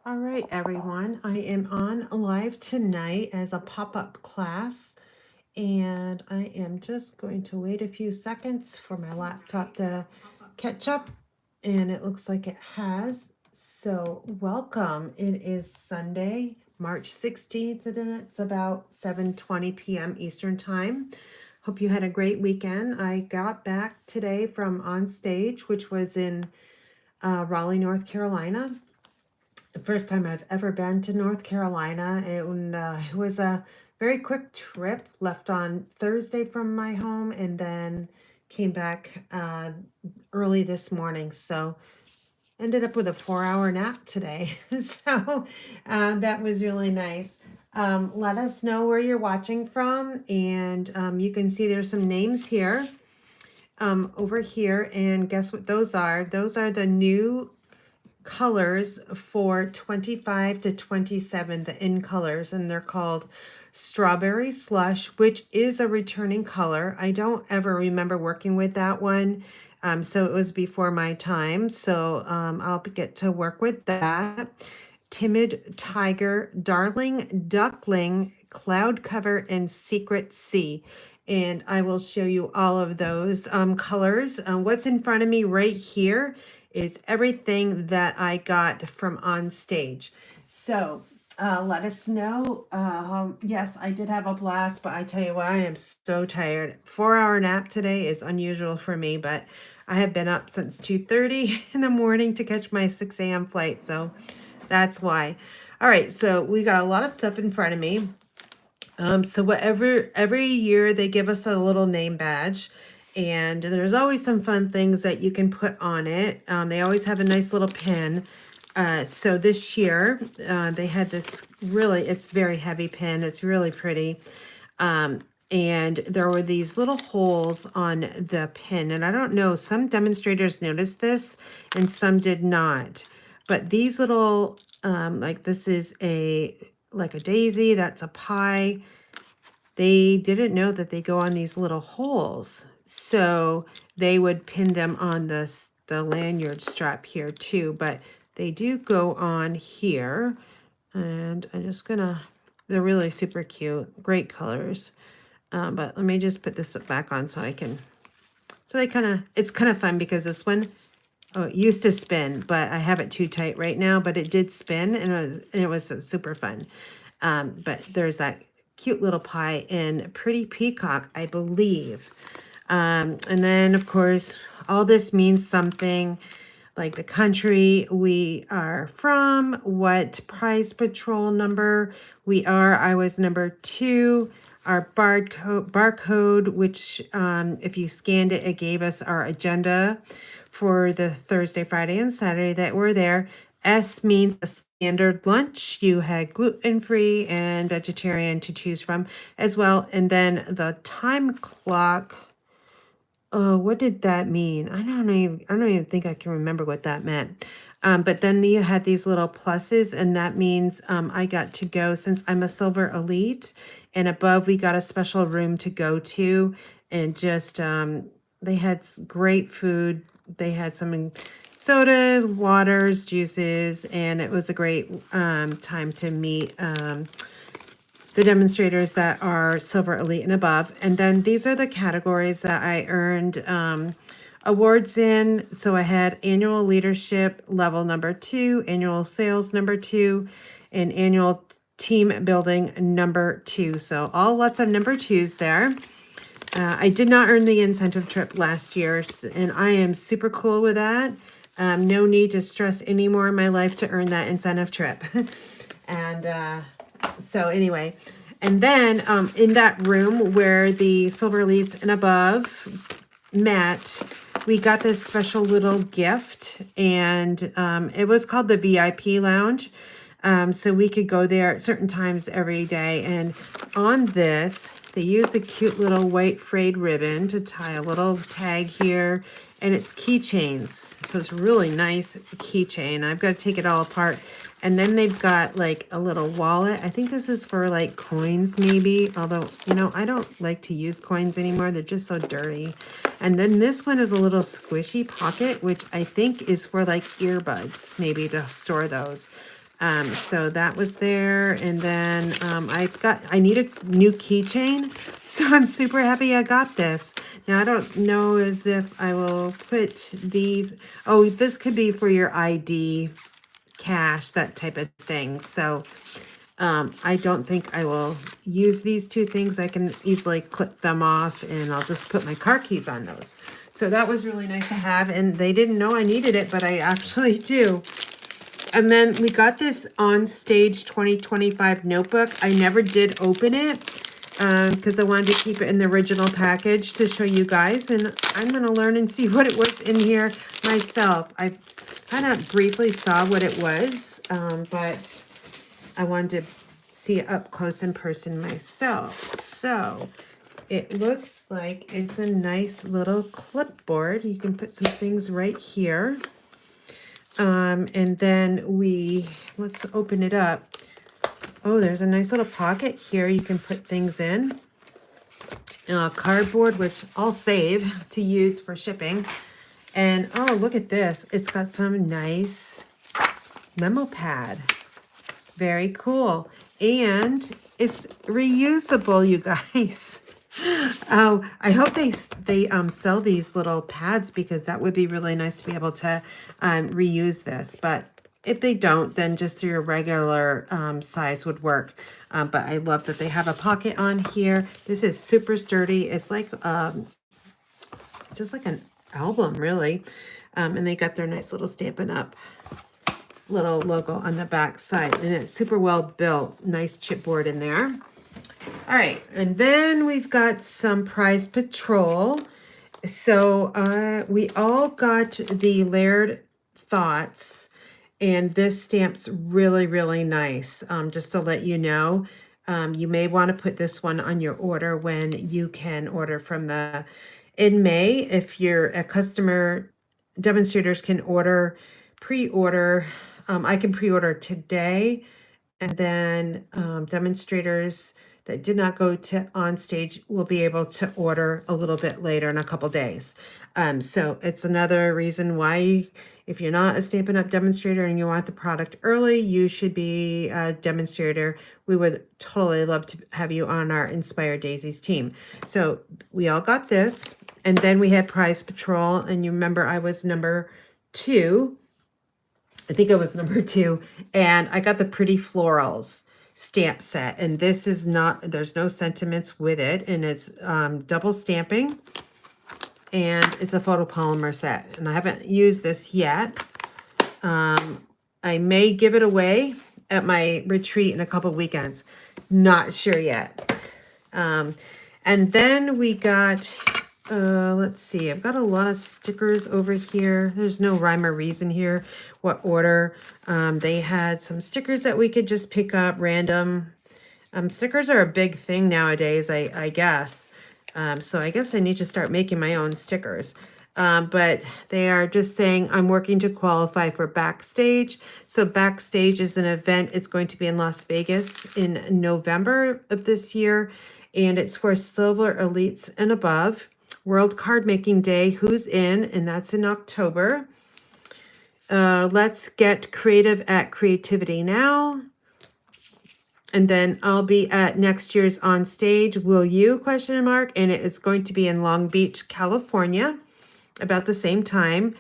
All right, everyone. I am on live tonight as a pop-up class, and I am just going to wait a few seconds for my laptop to catch up, and it looks like it has. So, welcome. It is Sunday, March 16th, and it's about 7:20 p.m. Eastern Time. Hope you had a great weekend. I got back today from Onstage, which was in Raleigh, North Carolina. The first time I've ever been to North Carolina. It was a very quick trip, left on Thursday from my home and then came back early this morning. So ended up with a 4-hour nap today. So that was really nice. Let us know where you're watching from. And you can see there's some names here over here. And guess what those are? Those are the new colors for 25 to 27, the in colors, and they're called Strawberry Slush, which is a returning color. I don't ever remember working with that one. So it was before my time. So I'll get to work with that. Timid Tiger, Darling Duckling, Cloud Cover, and Secret Sea. And I will show you all of those colors. What's in front of me right here is everything that I got from Onstage. So let us know. Yes, I did have a blast, but I tell you what, I am so tired. 4-hour nap today is unusual for me, but I have been up since 2:30 in the morning to catch my 6 a.m. flight. So that's why. All right, so we got a lot of stuff in front of me. So whatever, every year they give us a little name badge, and there's always some fun things that you can put on it. They always have a nice little pin. So this year they had this it's very heavy pin. It's really pretty. And there were these little holes on the pin, and I don't know, some demonstrators noticed this and some did not. But these little, like this is like a daisy, that's a pie. They didn't know that they go on these little holes. So they would pin them on the lanyard strap here too, but they do go on here. And I'm just gonna, they're really super cute, great colors. But let me just put this back on so I can, so they it's kind of fun because this one, oh, it used to spin, but I have it too tight right now, but it did spin and it was super fun. But there's that cute little pie in Pretty Peacock, I believe. And then of course, all this means something, like the country we are from, what prize patrol number we are. I was number 2. Our barcode, which if you scanned it, it gave us our agenda for the Thursday, Friday, and Saturday that we're there. S means a standard lunch. You had gluten-free and vegetarian to choose from as well. And then the time clock. Oh, what did that mean? I don't even think I can remember what that meant. But then you had these little pluses, and that means I got to go, since I'm a silver elite, and above we got a special room to go to, and just they had great food. They had some sodas, waters, juices, and it was a great time to meet the demonstrators that are silver elite and above. And then these are the categories that I earned awards in. So I had annual leadership level number 2, annual sales number 2, and annual team building number 2. So all lots of number 2s there. I did not earn the incentive trip last year, and I am super cool with that. No need to stress any more in my life to earn that incentive trip. And so anyway, and then in that room where the silver elites and above met, we got this special little gift, and it was called the VIP lounge. So we could go there at certain times every day. And on this, they use the cute little white frayed ribbon to tie a little tag here, and it's keychains. So it's really nice keychain. I've got to take it all apart. And then they've got like a little wallet. I think this is for like coins maybe. Although, you know, I don't like to use coins anymore. They're just so dirty. And then this one is a little squishy pocket, which I think is for like earbuds, maybe to store those. So that was there. And then I need a new keychain. So I'm super happy I got this. Now I don't know as if I will put these. Oh, this could be for your ID, cash, that type of thing. So I don't think I will use these two things. I can easily clip them off and I'll just put my car keys on those. So that was really nice to have. And they didn't know I needed it, but I actually do. And then we got this Onstage 2025 notebook. I never did open it because I wanted to keep it in the original package to show you guys. And I'm going to learn and see what it was in here myself. I kind of briefly saw what it was, but I wanted to see it up close in person myself. So it looks like it's a nice little clipboard. You can put some things right here. And then let's open it up. Oh, there's a nice little pocket here. You can put things in. Cardboard, which I'll save to use for shipping. And oh, look at this. It's got some nice memo pad. Very cool. And it's reusable, you guys. Oh, I hope they sell these little pads because that would be really nice to be able to reuse this. But if they don't, then just your regular size would work. But I love that they have a pocket on here. This is super sturdy. It's like just like an album, really. And they got their nice little Stampin' Up! Little logo on the back side. And it's super well built. Nice chipboard in there. All right, and then we've got some Prize Patrol. So we all got the Layered Thoughts, and this stamp's really, really nice. Just to let you know, you may want to put this one on your order when you can order from in May. If you're a customer, demonstrators can pre-order. I can pre-order today, and then demonstrators that did not go to Onstage will be able to order a little bit later in a couple days. So it's another reason why, if you're not a Stampin' Up! Demonstrator and you want the product early, you should be a demonstrator. We would totally love to have you on our Inspire Daisies team. So we all got this. And then we had Prize Patrol. And you remember I was number 2. I think I was number 2. And I got the Pretty Florals stamp set, and this is not, there's no sentiments with it, and it's double stamping, and it's a photopolymer set, and I haven't used this yet. I may give it away at my retreat in a couple weekends, not sure yet. And then we got let's see, I've got a lot of stickers over here. There's no rhyme or reason here what order. They had some stickers that we could just pick up random. Stickers are a big thing nowadays, I guess. So I guess I need to start making my own stickers. But they are just saying I'm working to qualify for Backstage. So Backstage is an event. It's going to be in Las Vegas in November of this year. And it's for silver elites and above. World Card Making Day, who's in? And that's in October. Let's get creative at Creativity Now. And then I'll be at next year's Onstage. Will you? Question mark. And it is going to be in Long Beach, California, about the same time.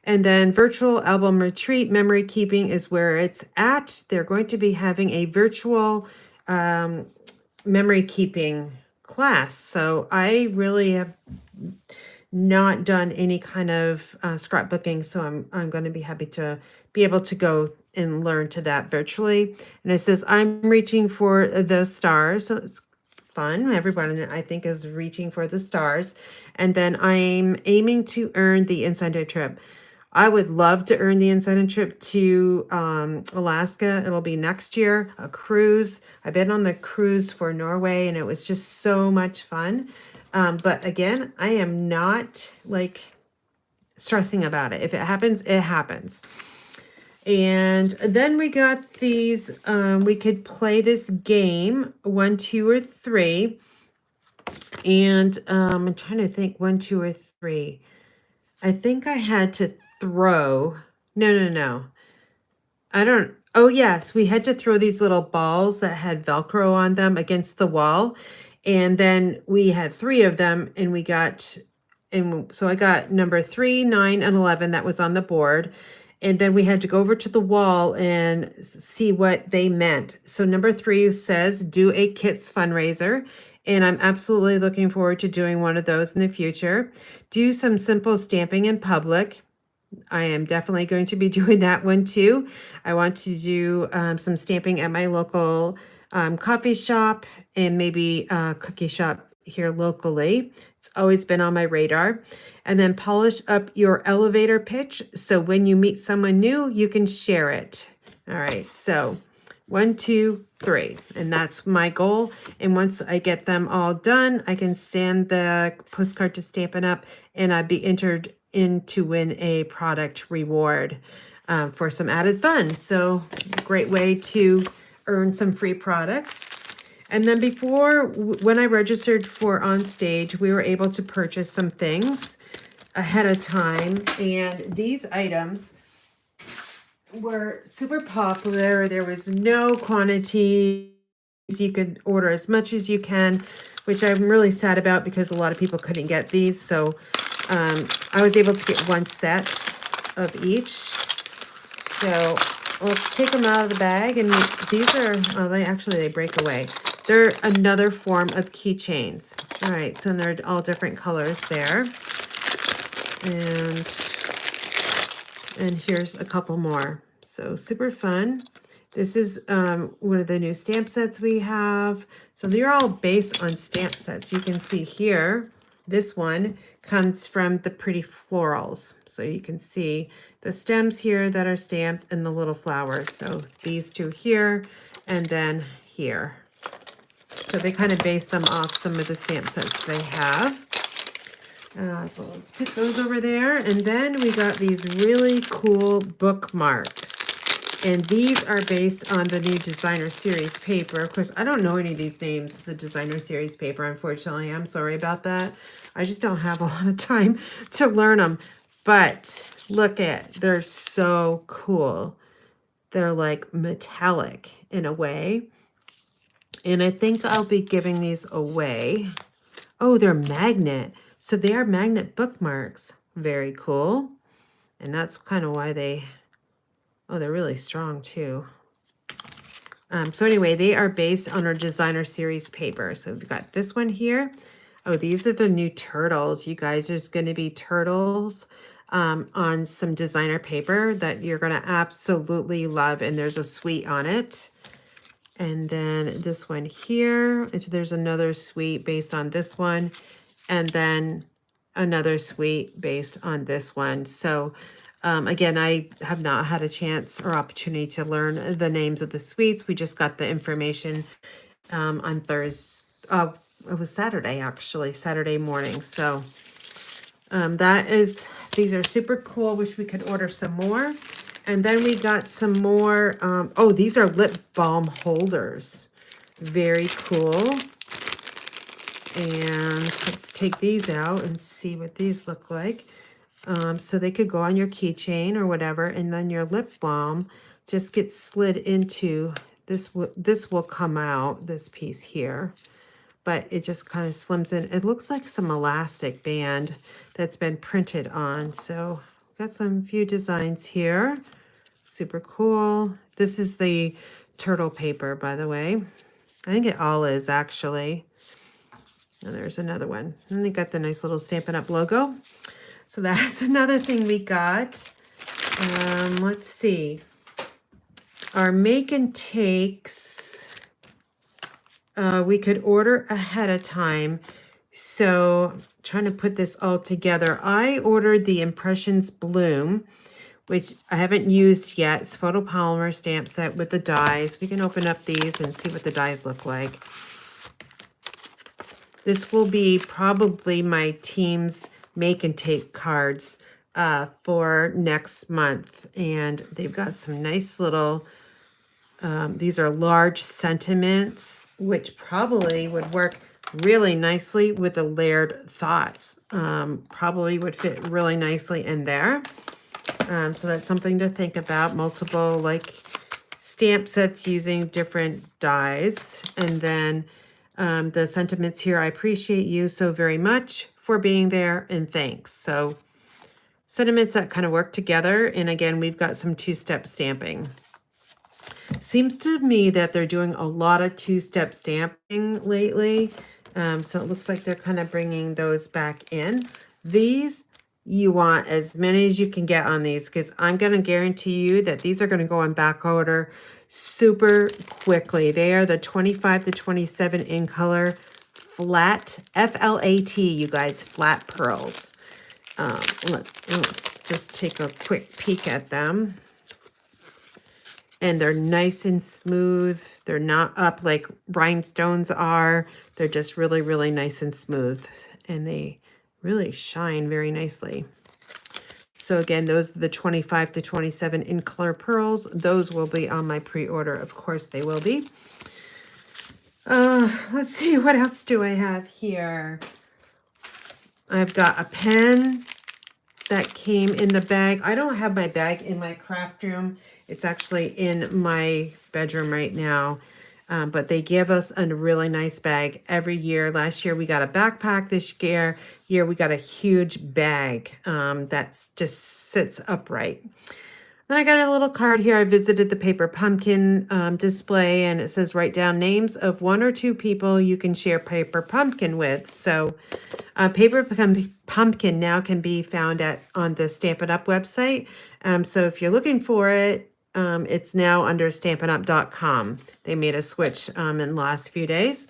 And then Virtual Album Retreat Memory Keeping is where it's at. They're going to be having a virtual memory keeping class. So I really have not done any kind of scrapbooking, so I'm going to be happy to be able to go and learn to that virtually. And it says I'm reaching for the stars, so it's fun. Everyone, I think, is reaching for the stars. And then I'm aiming to earn the incentive trip. I would love to earn the incentive trip to Alaska. It'll be next year, a cruise. I've been on the cruise for Norway, and it was just so much fun. But again, I am not like stressing about it. If it happens, it happens. And then we got these, we could play this game, 1, 2, or 3. And I'm trying to think, 1, 2, or 3. I think I had to throw. No. Oh, yes, we had to throw these little balls that had Velcro on them against the wall. And then we had 3 of them, and we got, and so I got number 3, 9, and 11 that was on the board. And then we had to go over to the wall and see what they meant. So number 3 says, do a kits fundraiser. And I'm absolutely looking forward to doing one of those in the future. Do some simple stamping in public. I am definitely going to be doing that one too. I want to do some stamping at my local coffee shop and maybe a cookie shop here locally. It's always been on my radar. And then polish up your elevator pitch so when you meet someone new, you can share it. All right, so 1, 2, 3, and that's my goal. And once I get them all done, I can stand the postcard to Stampin' Up, and I'd be entered in to win a product reward for some added fun. So great way to earn some free products. And then before, when I registered for Onstage, we were able to purchase some things ahead of time. And these items were super popular. There was no quantity. You could order as much as you can, which I'm really sad about because a lot of people couldn't get these. So I was able to get 1 set of each. So let's take them out of the bag. And these are, oh, they break away. They're another form of keychains. All right, so they're all different colors there. And here's a couple more. So super fun. This is one of the new stamp sets we have. So they're all based on stamp sets. You can see here, this one comes from the Pretty Florals. So you can see the stems here that are stamped and the little flowers. So these 2 here and then here. So they kind of base them off some of the stamp sets they have. So let's put those over there. And then we got these really cool bookmarks. And these are based on the new Designer Series paper. Of course, I don't know any of these names, the Designer Series paper, unfortunately. I'm sorry about that. I just don't have a lot of time to learn them. But look they're so cool. They're like metallic in a way. And I think I'll be giving these away. Oh, they're magnet. So they are magnet bookmarks. Very cool. And that's kind of why they're really strong too. So anyway, they are based on our Designer Series paper. So we've got this one here. Oh, these are the new turtles. You guys, there's going to be turtles on some designer paper that you're going to absolutely love. And there's a suite on it. And then this one here, there's another suite based on this one. And then another suite based on this one. So again, I have not had a chance or opportunity to learn the names of the suites. We just got the information on Thursday. It was Saturday, actually, Saturday morning. So these are super cool. Wish we could order some more. And then we got some more. Oh, these are lip balm holders. Very cool. And let's take these out and see what these look like. So they could go on your keychain or whatever, and then your lip balm just gets slid into this. This will come out, this piece here, but it just kind of slims in. It looks like some elastic band that's been printed on. So got some few designs here. Super cool. This is the turtle paper, by the way. I think it all is actually. And there's another one. And they got the nice little Stampin' Up logo. So that's another thing we got. Let's see. Our make and takes, we could order ahead of time. So trying to put this all together. I ordered the Impressions Bloom, which I haven't used yet. It's photopolymer stamp set with the dies. We can open up these and see what the dies look like. This will be probably my team's make and take cards for next month. And they've got some nice little, these are large sentiments, which probably would work really nicely with the layered thoughts. Probably would fit really nicely in there. So that's something to think about. Multiple like stamp sets using different dies. And then the sentiments here, I appreciate you so very much for being there and thanks. So sentiments that kind of work together. And again, we've got some two-step stamping. Seems to me that they're doing a lot of two-step stamping lately. So it looks like they're kind of bringing those back in. These, you want as many as you can get on these, because I'm going to guarantee you that these are going to go on back order super quickly. They are the 25 to 27 in color flat, F-L-A-T, you guys, flat pearls. Let's just take a quick peek at them. And they're nice and smooth. They're not up like rhinestones are. They're just really, really nice and smooth. And they really shine very nicely. So again, those are the 25 to 27 in color pearls. Those will be on my pre-order. Of course they will be. Let's see, what else do I have here? I've got a pen that came in the bag. I don't have my bag in my craft room. It's actually in my bedroom right now. But they give us a really nice bag every year. Last year we got a backpack. This year we got a huge bag that just sits upright. Then I got a little card here. I visited the paper pumpkin display, and it says write down names of 1 or 2 people you can share paper pumpkin with. So paper pumpkin now can be found on the Stampin' Up website. So if you're looking for it, it's now under stampinup.com. They made a switch in the last few days.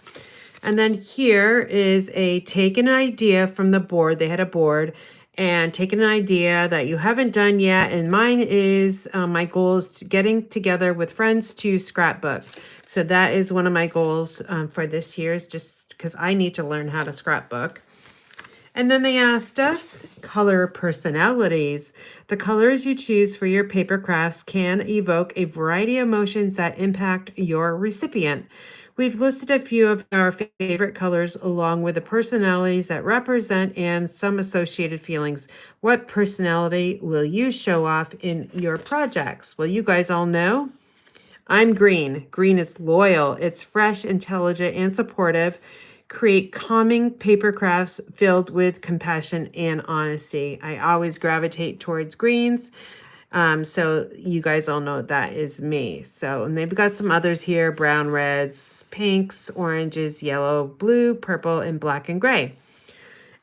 And then here is a take an idea from the board. They had a board, and take an idea that you haven't done yet. And mine is, my goal is getting together with friends to scrapbook. So that is one of my goals for this year, is just because I need to learn how to scrapbook. And then they asked us color personalities. The colors you choose for your paper crafts can evoke a variety of emotions that impact your recipient. We've listed a few of our favorite colors along with the personalities that represent and some associated feelings. What personality will you show off in your projects? Well, you guys all know I'm green. Green is loyal. It's fresh, intelligent, and supportive. Create calming paper crafts filled with compassion and honesty. I always gravitate towards greens. So you guys all know that is me. So, and they've got some others here: brown, reds, pinks, oranges, yellow, blue, purple, and black and gray.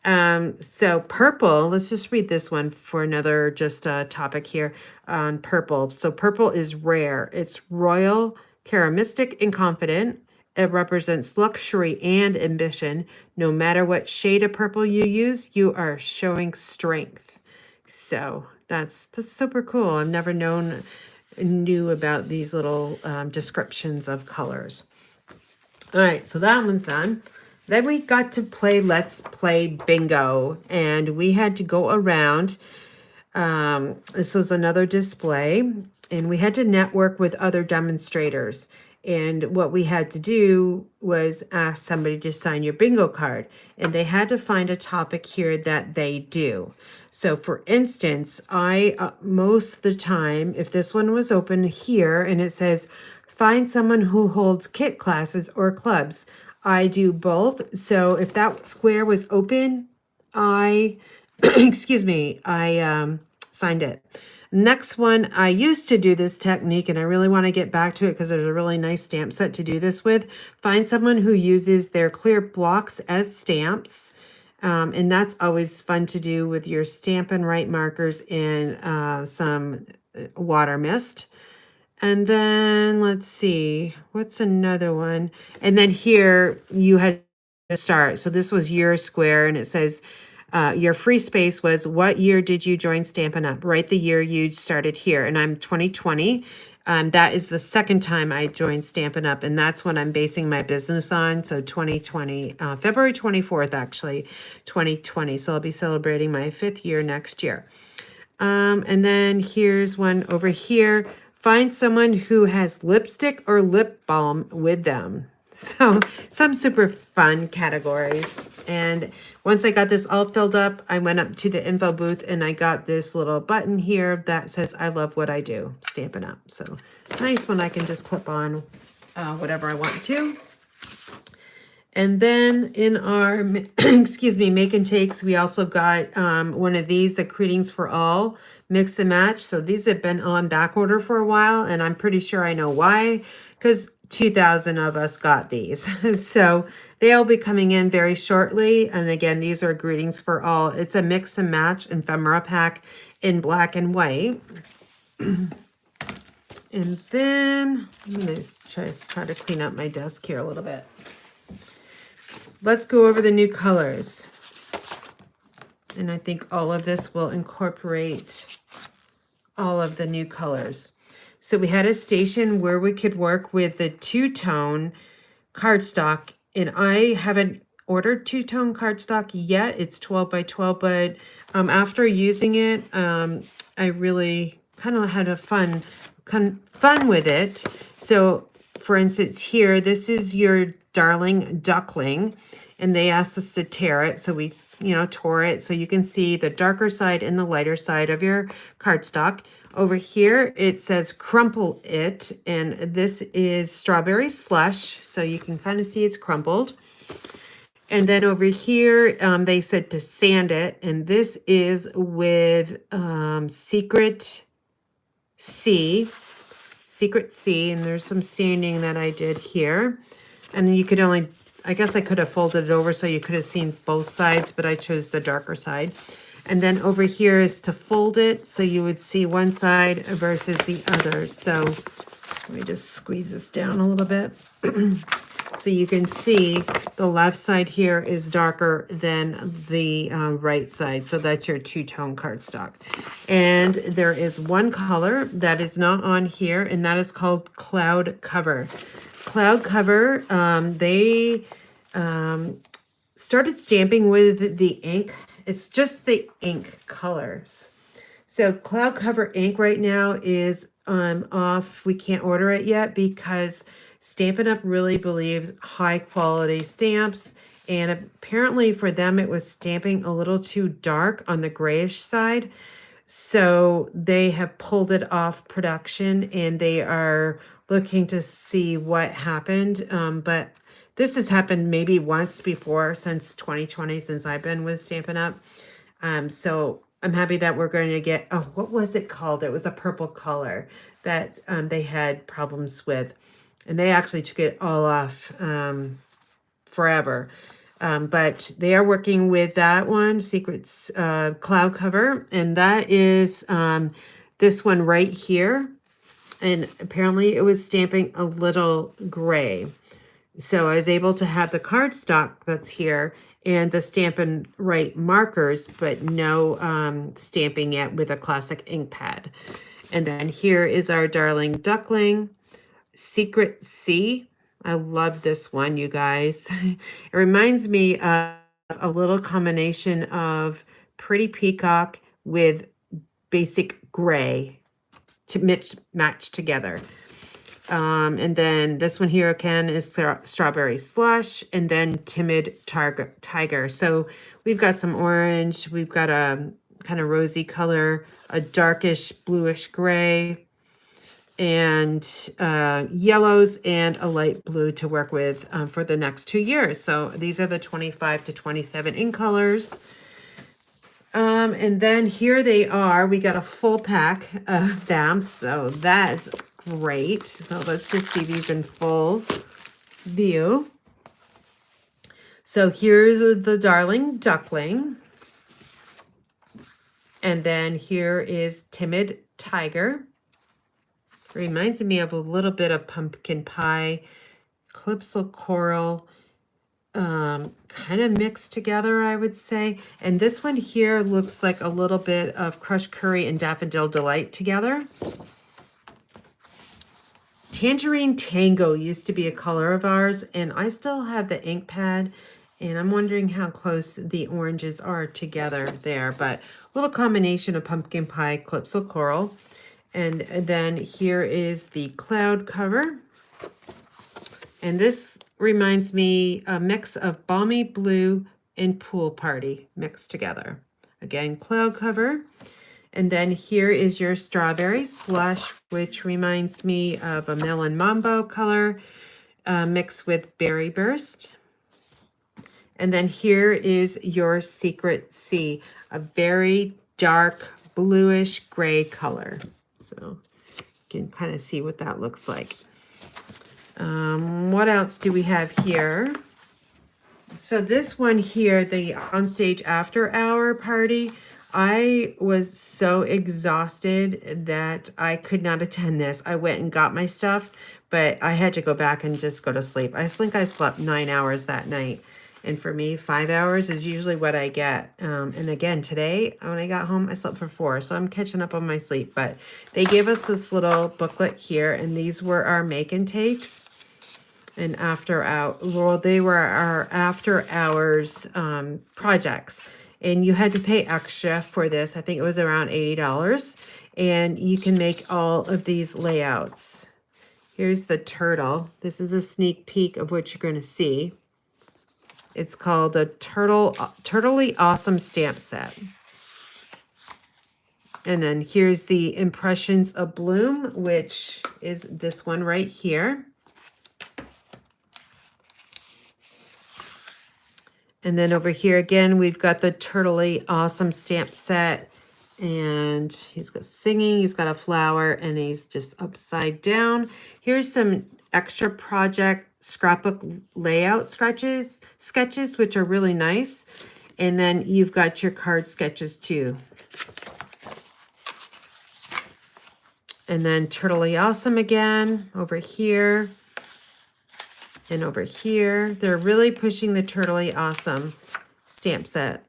So purple, let's just read this one for another topic here on purple. So purple is rare. It's royal, charismatic, and confident. It represents luxury and ambition. No matter what shade of purple you use, you are showing strength. So that's super cool. I've never knew about these little descriptions of colors. All right, so that one's done. Then we got to play Let's Play Bingo, and we had to go around. This was another display, and we had to network with other demonstrators. And what we had to do was ask somebody to sign your bingo card, and they had to find a topic here that they do. So for instance, I, most of the time, if this one was open here and it says, find someone who holds kit classes or clubs, I do both. So if that square was open, I, excuse me, I signed it. Next one, I used to do this technique, and I really want to get back to it because there's a really nice stamp set to do this with. Find someone who uses their clear blocks as stamps. And that's always fun to do with your Stampin' Right markers and some water mist. And then let's see, what's another one? And then here you had to start. So this was your square, and it says your free space was, what year did you join Stampin' Up? Write the year you started here. And I'm 2020. That is the second time I joined Stampin' Up, and that's when I'm basing my business on. So 2020, February 24th, actually, 2020. So I'll be celebrating my 5th year next year. And then here's one over here. Find someone who has lipstick or lip balm with them. So some super fun categories. And once I got this all filled up, I went up to the info booth and I got this little button here that says, I love what I do, Stampin' Up. So nice one I can just clip on whatever I want to. And then in our, excuse me, make and takes, we also got one of these, the Greetings for All mix and match. So these have been on back order for a while, and I'm pretty sure I know why, because 2,000 of us got these. So they'll be coming in very shortly. And again, these are Greetings for All. It's a mix and match ephemera pack in black and white. And then I'm going to try to clean up my desk here a little bit. Let's go over the new colors. And I think all of this will incorporate all of the new colors. So we had a station where we could work with the two-tone cardstock, and I haven't ordered two-tone cardstock yet. It's 12 by 12, but after using it, I really kind of had a fun with it. So for instance here, this is your Darling Duckling, and they asked us to tear it. So we, tore it. So you can see the darker side and the lighter side of your cardstock. Over here, it says crumple it, and this is Strawberry Slush. So you can kind of see it's crumpled. And then over here, they said to sand it, and this is with Secret C, and there's some sanding that I did here. And you could only, I guess I could have folded it over so you could have seen both sides, but I chose the darker side. And then over here is to fold it, so you would see one side versus the other. So let me just squeeze this down a little bit. So you can see the left side here is darker than the right side. So that's your two-tone cardstock. And there is one color that is not on here, and that is called Cloud Cover. Cloud Cover, they started stamping with the ink. It's just the ink colors. So Cloud Cover ink right now is off. We can't order it yet because Stampin' Up! Really believes high quality stamps, and apparently for them it was stamping a little too dark on the grayish side. So they have pulled it off production, and they are looking to see what happened. But this has happened maybe once before since 2020, since I've been with Stampin' Up! So I'm happy that we're going to get, oh, what was it called? It was a purple color that they had problems with. And they actually took it all off forever. But they are working with that one, Secrets Cloud Cover. And that is this one right here. And apparently it was stamping a little gray. So I was able to have the cardstock that's here and the Stampin' Right markers, but no stamping yet with a classic ink pad. And then here is our Darling Duckling. Secret C. I love this one, you guys. It reminds me of a little combination of Pretty Peacock with basic gray to match together. And then this one here again is Strawberry Slush, and then Timid Tiger. So we've got some orange, we've got a kind of rosy color, a darkish bluish gray, and yellows, and a light blue to work with for the next 2 years. So these are the 25 to 27 ink colors. And then here they are. We got a full pack of them, so that's great. So let's just see these in full view. So here's the Darling Duckling. And then here is Timid Tiger. Reminds me of a little bit of pumpkin pie, Calypso Coral, kind of mixed together, I would say. And this one here looks like a little bit of Crushed Curry and Daffodil Delight together. Tangerine Tango used to be a color of ours, and I still have the ink pad, and I'm wondering how close the oranges are together there. But a little combination of pumpkin pie, Calypso Coral. And then here is the Cloud Cover. And this reminds me a mix of balmy blue and pool party mixed together. Again, cloud cover. And then here is your strawberry slush, which reminds me of a melon mambo color mixed with berry burst. And then here is your secret sea, a very dark bluish gray color. So you can kind of see what that looks like. What else do we have here? So this one here, the Onstage After Hour party, I was so exhausted that I could not attend this. I went and got my stuff, but I had to go back and just go to sleep. I think I slept 9 hours that night. And for me, 5 hours is usually what I get. And again, today, when I got home, I slept for 4. So I'm catching up on my sleep. But they gave us this little booklet here, and these were our make and takes. And they were our after hours projects. And you had to pay extra for this. I think it was around $80. And you can make all of these layouts. Here's the turtle. This is a sneak peek of what you're going to see. It's called the Turtlely Awesome Stamp Set. And then here's the Impressions of Bloom, which is this one right here. And then over here again, we've got the Turtlely Awesome Stamp Set. And he's got singing, he's got a flower, and he's just upside down. Here's some extra project scrapbook layout sketches, which are really nice. And then you've got your card sketches too. And then Turtlely Awesome again over here. And over here, they're really pushing the Turtlely Awesome stamp set.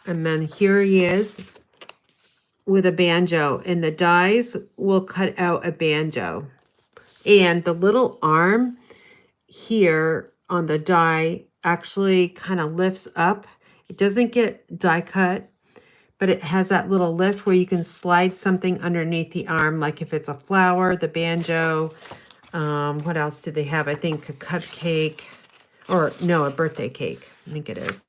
And then here he is with a banjo, and the dies will cut out a banjo. And the little arm here on the die actually kind of lifts up. It doesn't get die cut, but it has that little lift where you can slide something underneath the arm, like if it's a flower, the banjo. What else do they have? I think a cupcake, or no, a birthday cake. I think it is.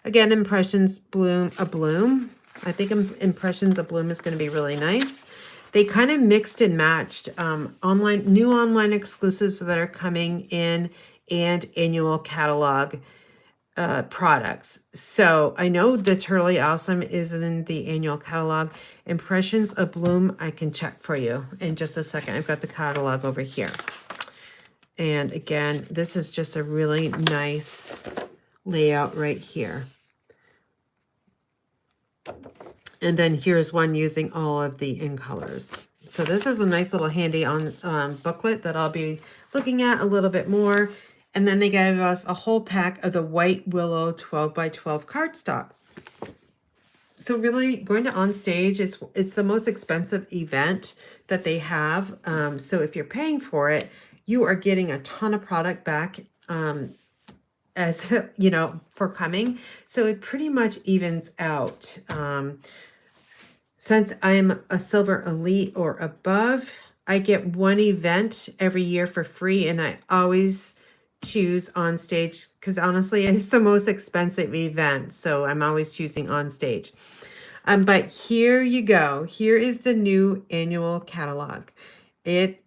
Again, Impressions Bloom, a bloom. I think Impressions of Bloom is going to be really nice. They kind of mixed and matched new online exclusives that are coming in and annual catalog products. So I know the Turtley Awesome is in the annual catalog. Impressions of Bloom, I can check for you in just a second. I've got the catalog over here. And again, this is just a really nice layout right here. And then here's one using all of the in colors. So this is a nice little handy on booklet that I'll be looking at a little bit more. And then they gave us a whole pack of the White Willow 12 by 12 cardstock. So really going to Onstage, it's the most expensive event that they have. So if you're paying for it, you are getting a ton of product back as you know, for coming. So it pretty much evens out. Since I'm a Silver Elite or above, I get one event every year for free, and I always choose Onstage because honestly, it's the most expensive event. So I'm always choosing Onstage. But here you go. Here is the new annual catalog. It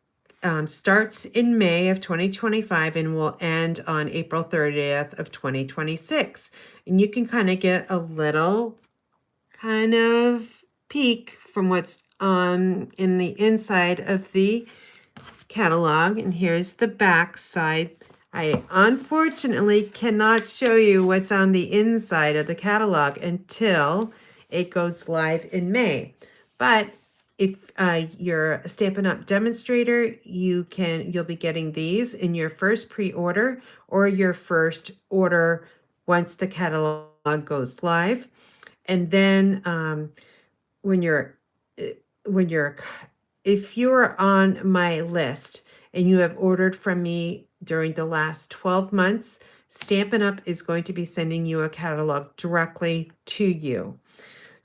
starts in May of 2025 and will end on April 30th of 2026. And you can kind of get a little kind of peek from what's in the inside of the catalog. And here's the back side. I unfortunately cannot show you what's on the inside of the catalog until it goes live in May. But if you're a Stampin' Up! Demonstrator, you'll be getting these in your first pre-order or your first order once the catalog goes live. And then if you're on my list and you have ordered from me during the last 12 months, Stampin' Up! Is going to be sending you a catalog directly to you.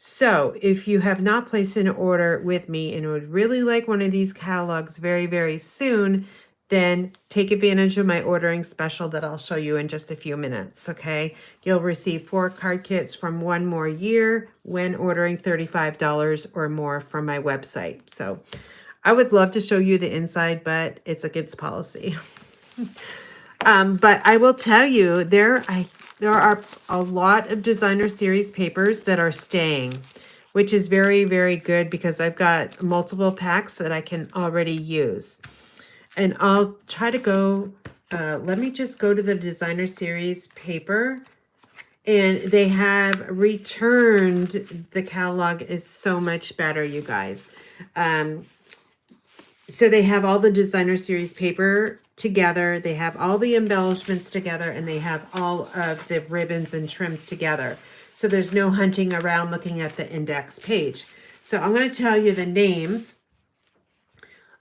So if you have not placed an order with me and would really like one of these catalogs very, very soon, then take advantage of my ordering special that I'll show you in just a few minutes, okay? You'll receive 4 card kits from 1 more year when ordering $35 or more from my website. So I would love to show you the inside, but it's against policy. But I will tell you, there are a lot of designer series papers that are staying, which is very, very good because I've got multiple packs that I can already use. And I'll try to go, let me just go to the designer series paper. And they have returned, the catalog is so much better, you guys. So they have all the designer series paper together. They have all the embellishments together, and they have all of the ribbons and trims together. So there's no hunting around looking at the index page. So I'm going to tell you the names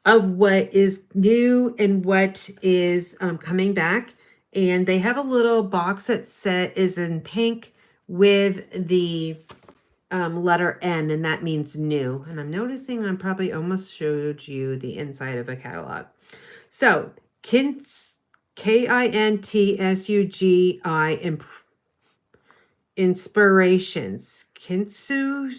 of what is new and what is coming back. And they have a little box that is in pink with the letter N, and that means new. And I'm noticing I probably almost showed you the inside of a catalog. So Kintsugi Inspirations. Kintsu,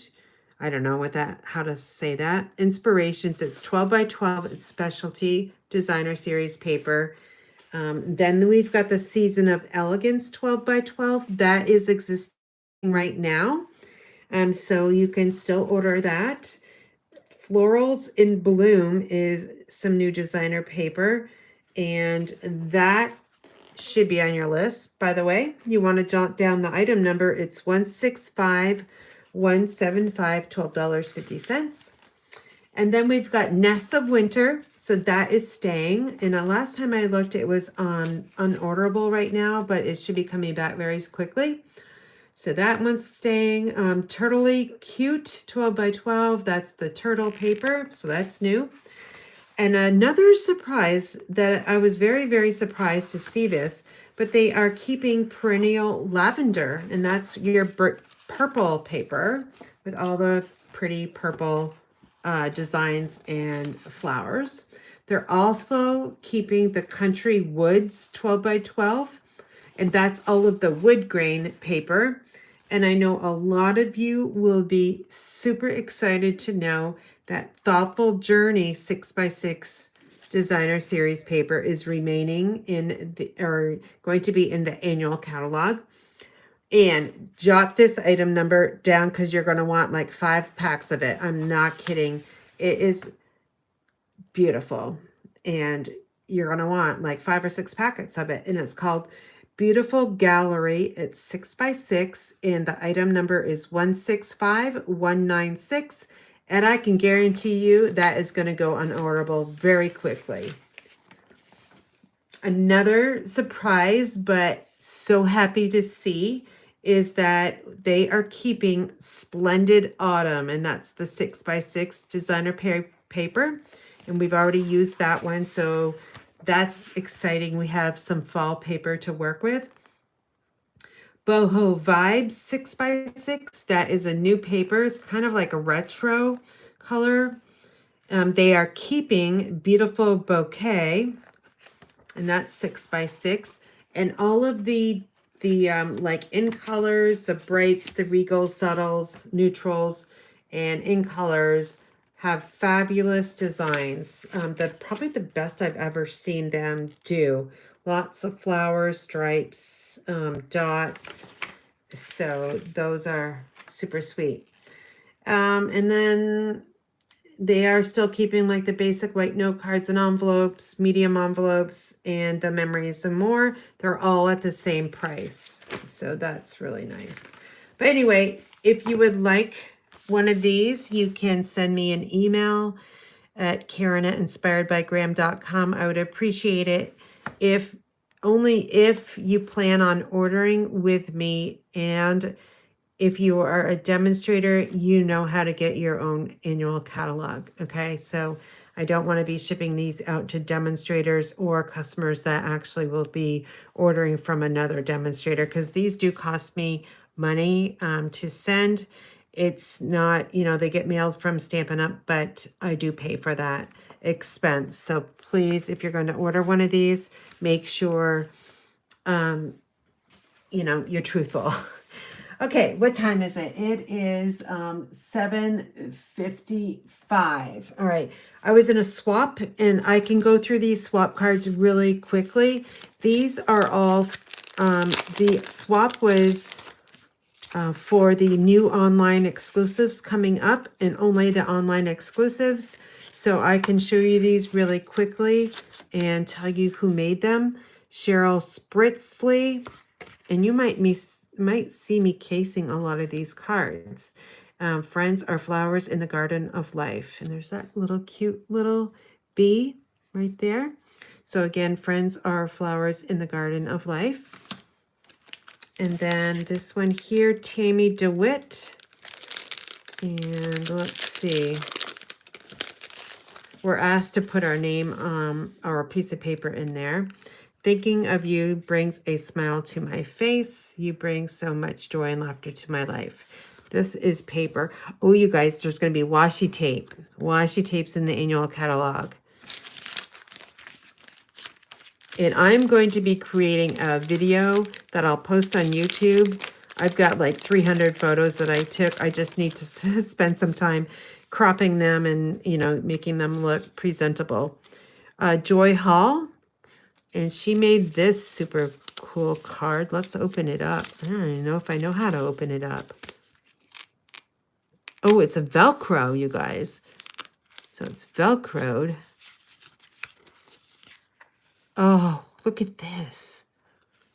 I don't know how to say that. Inspirations. It's 12 by 12. It's specialty designer series paper. Then we've got the Season of Elegance 12 by 12. That is existing right now. So you can still order that. Florals in Bloom is some new designer paper, and that should be on your list. By the way, you want to jot down the item number. It's 165175, $12.50. And then we've got Nest of Winter. So that is staying. And last time I looked, it was on unorderable right now, but it should be coming back very quickly. So that one's staying. Turtley Cute 12 by 12. That's the turtle paper. So that's new. And another surprise that I was very, very surprised to see this, but they are keeping Perennial Lavender. And that's your purple paper with all the pretty purple designs and flowers. They're also keeping the Country Woods 12 by 12. And that's all of the wood grain paper. And I know a lot of you will be super excited to know that Thoughtful Journey 6 by 6 designer series paper is remaining going to be in the annual catalog. And jot this item number down because you're going to want like 5 packs of it. I'm not kidding. It is beautiful. And you're going to want like 5 or 6 packets of it. And it's called Beautiful Gallery. It's 6 by 6, and the item number is 165196. And I can guarantee you that is going to go unorderable very quickly. Another surprise, but so happy to see, is that they are keeping Splendid Autumn, and that's the 6 by 6 designer paper. And we've already used that one, so that's exciting. We have some fall paper to work with. Boho Vibes 6 by 6. That is a new paper. It's kind of like a retro color. They are keeping Beautiful Bouquet, and that's 6 by 6. And all of the like in colors, the brights, the regals, subtles, neutrals, and in colors have fabulous designs. Probably the best I've ever seen them do. Lots of flowers, stripes, dots. So those are super sweet. And then they are still keeping like the basic white note cards and envelopes, medium envelopes, and the memories and more. They're all at the same price. So that's really nice. But anyway, if you would like one of these, you can send me an email at Karen@inspiredbygram.com. I would appreciate it if you plan on ordering with me, and if you are a demonstrator, you know how to get your own annual catalog. Okay, so I don't want to be shipping these out to demonstrators or customers that actually will be ordering from another demonstrator, because these do cost me money to send. It's not, you know, they get mailed from Stampin' Up, but I do pay for that expense. So please, if you're going to order one of these, make sure, you know, you're truthful. Okay, what time is it? It is 7:55. All right. I was in a swap and I can go through these swap cards really quickly. These are all the swap was for the new online exclusives coming up, and only the online exclusives. So I can show you these really quickly and tell you who made them. Cheryl Spritzley, and you might see me casing a lot of these cards. Friends are flowers in the garden of life. And there's that little cute little bee right there. So again, friends are flowers in the garden of life. And then this one here, Tammy DeWitt. And let's see. We're asked to put our name or a piece of paper in there. Thinking of you brings a smile to my face. You bring so much joy and laughter to my life. This is paper. Oh, you guys, there's going to be washi tape. Washi tape's in the annual catalog. And I'm going to be creating a video that I'll post on YouTube. I've got like 300 photos that I took. I just need to spend some time cropping them and, you know, making them look presentable. Joy Hall. And she made this super cool card. Let's open it up. I don't even know if I know how to open it up. Oh, it's a Velcro, you guys. So it's Velcroed. Oh, look at this.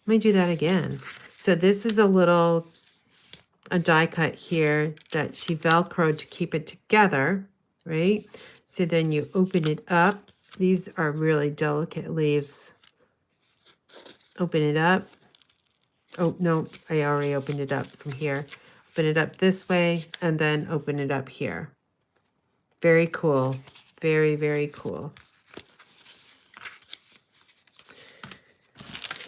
Let me do that again. So this is a die cut here that she Velcroed to keep it together, right? So then you open it up. These are really delicate leaves. Open it up. Oh, no, I already opened it up from here. Open it up this way and then open it up here. Very cool. Very, very cool.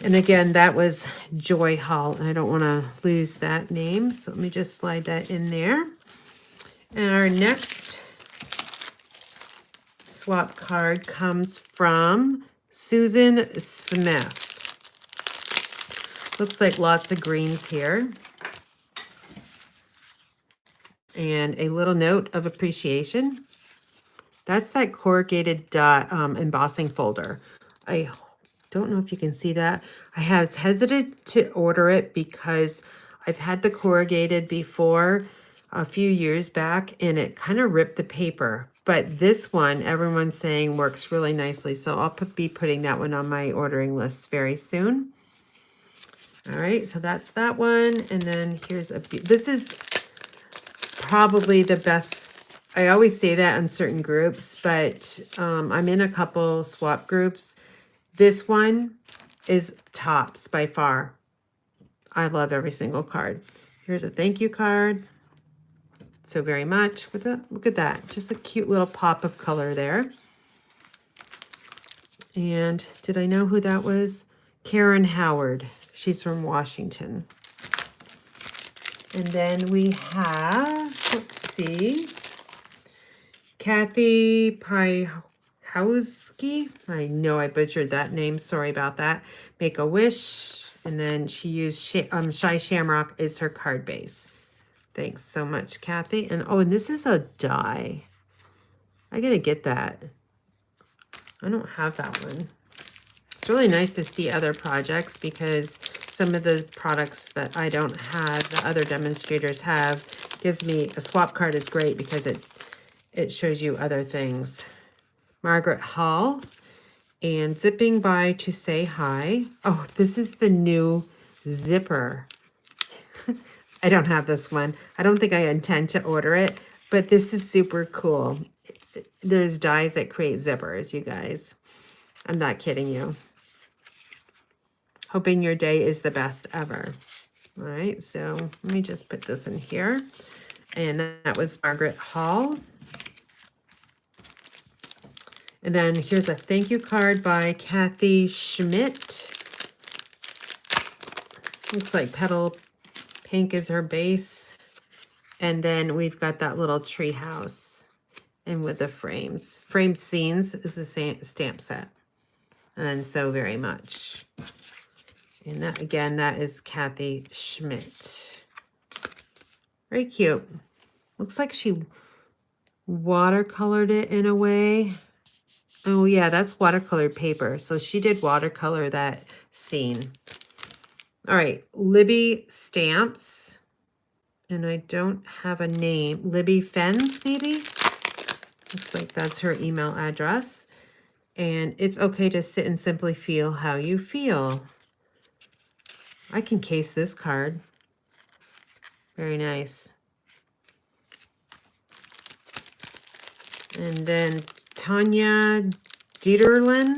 And again, that was Joy Hall. And I don't want to lose that name. So let me just slide that in there. And our next swap card comes from Susan Smith. Looks like lots of greens here. And a little note of appreciation. That's that corrugated embossing folder. I don't know if you can see that. I was hesitant to order it because I've had the corrugated before a few years back and it kind of ripped the paper. But this one, everyone's saying works really nicely. So I'll be putting that one on my ordering list very soon. All right, so that's that one. And then here's this is probably the best. I always say that in certain groups, but I'm in a couple swap groups. This one is tops by far. I love every single card. Here's a thank you card. So very much. Look at that. Just a cute little pop of color there. And did I know who that was? Karen Howard. She's from Washington. And then we have, let's see, Kathy Piehowski. I know I butchered that name. Sorry about that. Make a Wish. And then she used Shy Shamrock is her card base. Thanks so much, Kathy. And oh, and this is a die. I gotta get that. I don't have that one. It's really nice to see other projects because some of the products that I don't have, the other demonstrators have, gives me a swap card is great because it shows you other things. Margaret Hall and Zipping By to Say Hi. Oh, this is the new zipper. I don't have this one. I don't think I intend to order it, but this is super cool. There's dies that create zippers, you guys. I'm not kidding you. Hoping your day is the best ever. All right, so let me just put this in here. And that was Margaret Hall. And then here's a thank you card by Kathy Schmidt. Looks like Petal Pink is her base. And then we've got that little tree house. And with the frames. Framed Scenes is the same stamp set. And So Very Much. And that, again, that is Kathy Schmidt. Very cute. Looks like she watercolored it in a way. Oh yeah, that's watercolored paper. So she did watercolor that scene. All right, Libby Stamps. And I don't have a name. Libby Fens, maybe? Looks like that's her email address. And it's okay to sit and simply feel how you feel. I can case this card. Very nice. And then Tanya Dieterlin.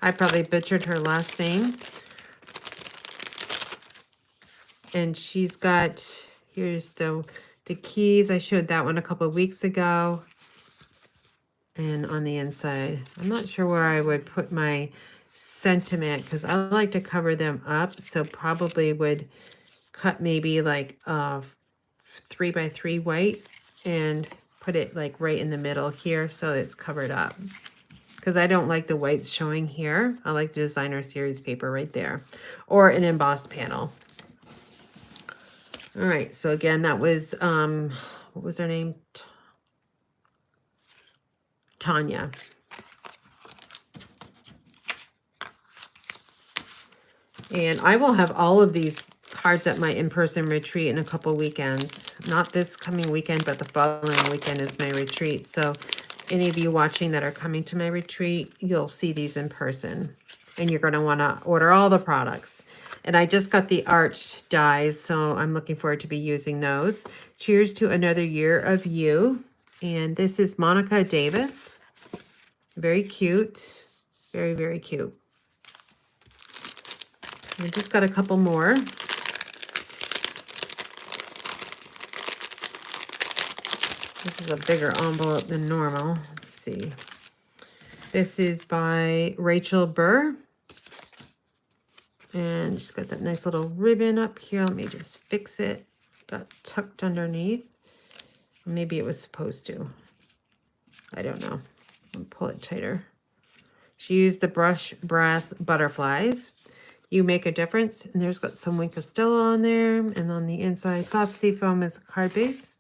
I probably butchered her last name. And she's got, here's the keys. I showed that one a couple of weeks ago. And on the inside, I'm not sure where I would put my sentiment because I like to cover them up. So probably would cut maybe like 3x3 white and put it like right in the middle here so it's covered up. Because I don't like the whites showing here. I like the designer series paper right there. Or an embossed panel. All right, so again, that was, what was her name? Tanya. And I will have all of these cards at my in-person retreat in a couple weekends. Not this coming weekend, but the following weekend is my retreat. So any of you watching that are coming to my retreat, you'll see these in person. And you're going to want to order all the products. And I just got the arched dies, so I'm looking forward to be using those. Cheers to another year of you. And this is Monica Davis. Very cute. Very, very cute. I just got a couple more. This is a bigger envelope than normal. Let's see. This is by Rachel Burr. And she's got that nice little ribbon up here. Let me just fix it. Got tucked underneath. Maybe it was supposed to. I don't know. I'll pull it tighter. She used the brush brass butterflies. You Make a Difference. And there's got some Wink Castella on there. And on the inside, soft seafoam is a card base.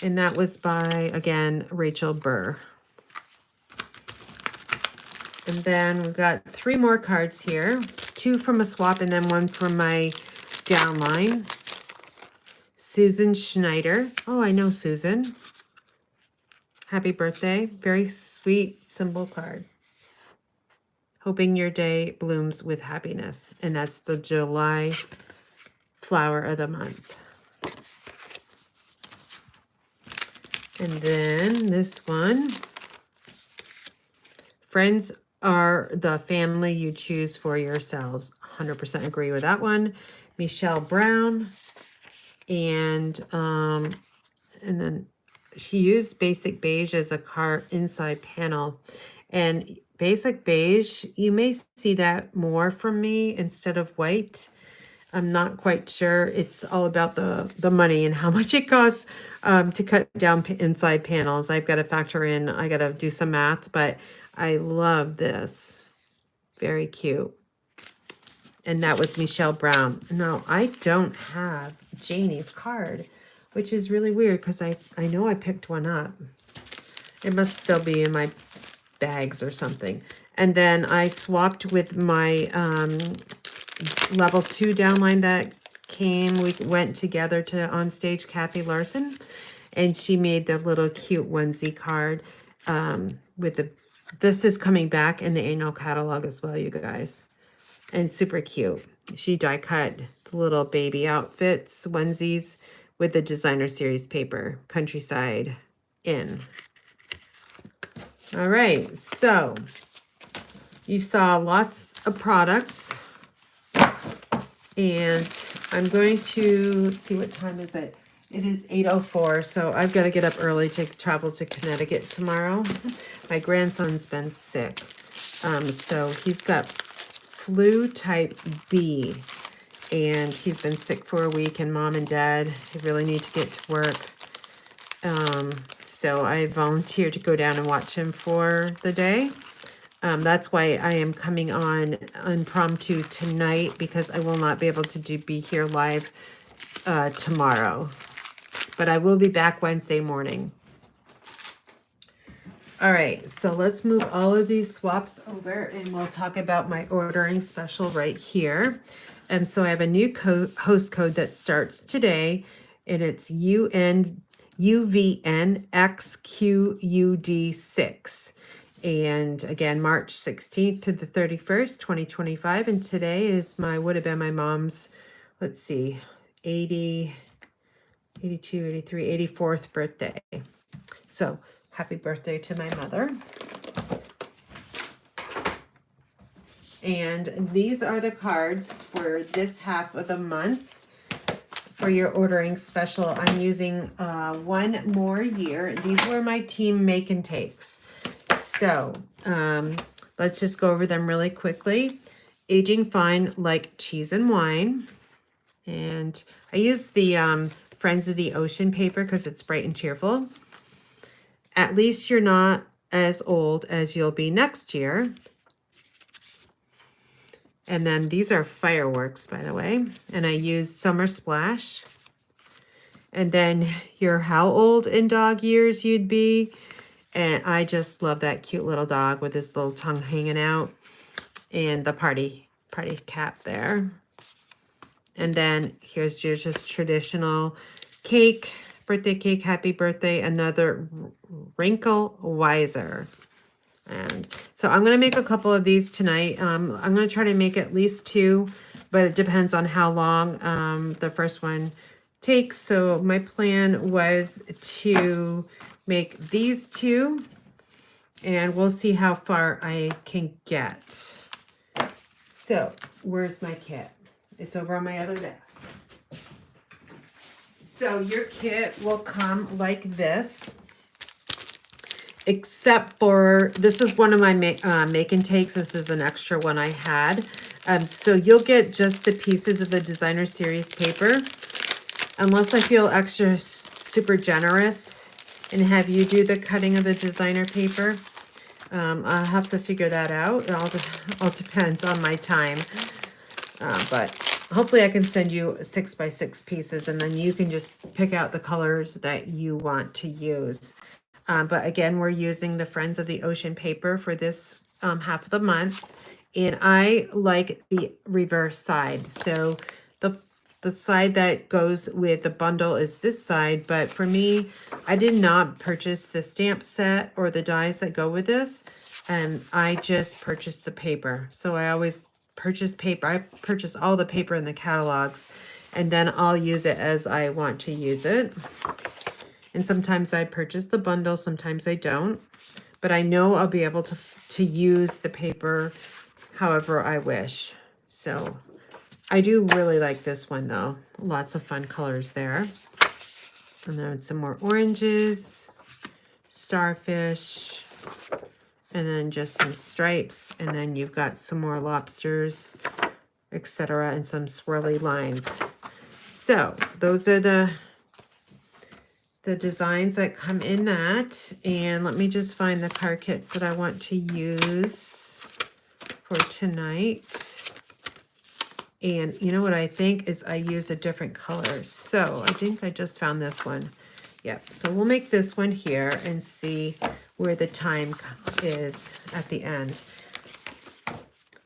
And that was by, again, Rachel Burr. And then we've got 3 more cards here. 2 from a swap and then 1 from my downline. Susan Schneider. Oh, I know Susan. Happy birthday. Very sweet symbol card. Hoping your day blooms with happiness. And that's the July flower of the month. And then this one. Friends are the family you choose for yourselves. 100% agree with that one. Michelle Brown. And then she used Basic Beige as a card inside panel. And Basic Beige, you may see that more from me instead of white. I'm not quite sure. It's all about the money and how much it costs to cut down inside panels. I've got to factor in, I got to do some math, but I love this. Very cute. And that was Michelle Brown. No, I don't have Janie's card, which is really weird because I know I picked one up. It must still be in my bags or something. And then I swapped with my level 2 downline that came. We went together to Onstage, Kathy Larson, and she made the little cute onesie card with the, this is coming back in the annual catalog as well, you guys. And super cute. She die cut the little baby outfits, onesies with the designer series paper, Countryside Inn. All right, so you saw lots of products. And I'm going to, let's see, what time is it? It is 8:04, so I've got to get up early to travel to Connecticut tomorrow. My grandson's been sick. So he's got flu type B. and he's been sick for a week, and mom and dad, they really need to get to work. So I volunteered to go down and watch him for the day. That's why I am coming on impromptu tonight, because I will not be able to be here live tomorrow. But I will be back Wednesday morning. All right, so let's move all of these swaps over, and we'll talk about my ordering special right here. So I have a new host code that starts today, and it's UVNXQUD6. And again, March 16th to the 31st, 2025. And today is would have been my mom's, let's see, 80, 82, 83, 84th birthday. So happy birthday to my mother. And these are the cards for this half of the month for your ordering special. I'm using one more year. These were my team make and takes. So let's just go over them really quickly. Aging fine like cheese and wine. And I use the Friends of the Ocean paper because it's bright and cheerful. At least you're not as old as you'll be next year. And then these are fireworks, by the way. And I used Summer Splash. And then your how old in dog years you'd be. And I just love that cute little dog with his little tongue hanging out. And the party cap there. And then here's your just traditional cake, birthday cake, happy birthday, another wrinkle wiser. And so I'm going to make a couple of these tonight. I'm going to try to make at least 2, but it depends on how long the first one takes. So my plan was to make these 2, and we'll see how far I can get. So where's my kit? It's over on my other desk. So your kit will come like this, except for, this is one of my make and takes. This is an extra one I had. So you'll get just the pieces of the designer series paper, unless I feel extra super generous and have you do the cutting of the designer paper. I'll have to figure that out. It all depends on my time. But hopefully I can send you 6x6 pieces, and then you can just pick out the colors that you want to use. But again, we're using the Friends of the Ocean paper for this half of the month. And I like the reverse side. So the side that goes with the bundle is this side. But for me, I did not purchase the stamp set or the dies that go with this. And I just purchased the paper. So I always purchase paper. I purchase all the paper in the catalogs, and then I'll use it as I want to use it. And sometimes I purchase the bundle, sometimes I don't. But I know I'll be able to use the paper however I wish. So I do really like this one though. Lots of fun colors there. And then some more oranges, starfish, and then just some stripes. And then you've got some more lobsters, etc., and some swirly lines. So those are the designs that come in that. And let me just find the card kits that I want to use for tonight. And you know what I think is I use a different color. So I think I just found this one. Yep. So we'll make this one here and see where the time is at the end.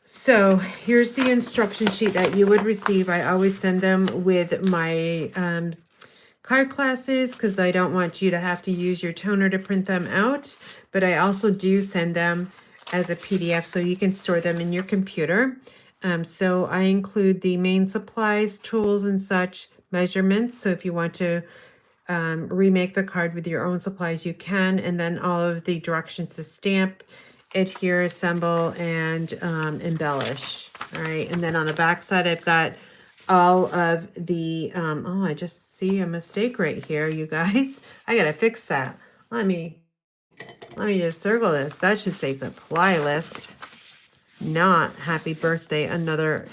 So here's the instruction sheet that you would receive. I always send them with my card classes because I don't want you to have to use your toner to print them out. But I also do send them as a PDF so you can store them in your computer. So I include the main supplies, tools, and such, measurements. So if you want to remake the card with your own supplies, you can. And then all of the directions to stamp, adhere, assemble, and embellish. All right. And then on the back side, I've got all of the, oh, I just see a mistake right here, you guys. I got to fix that. Let me just circle this. That should say supply list, not happy birthday, another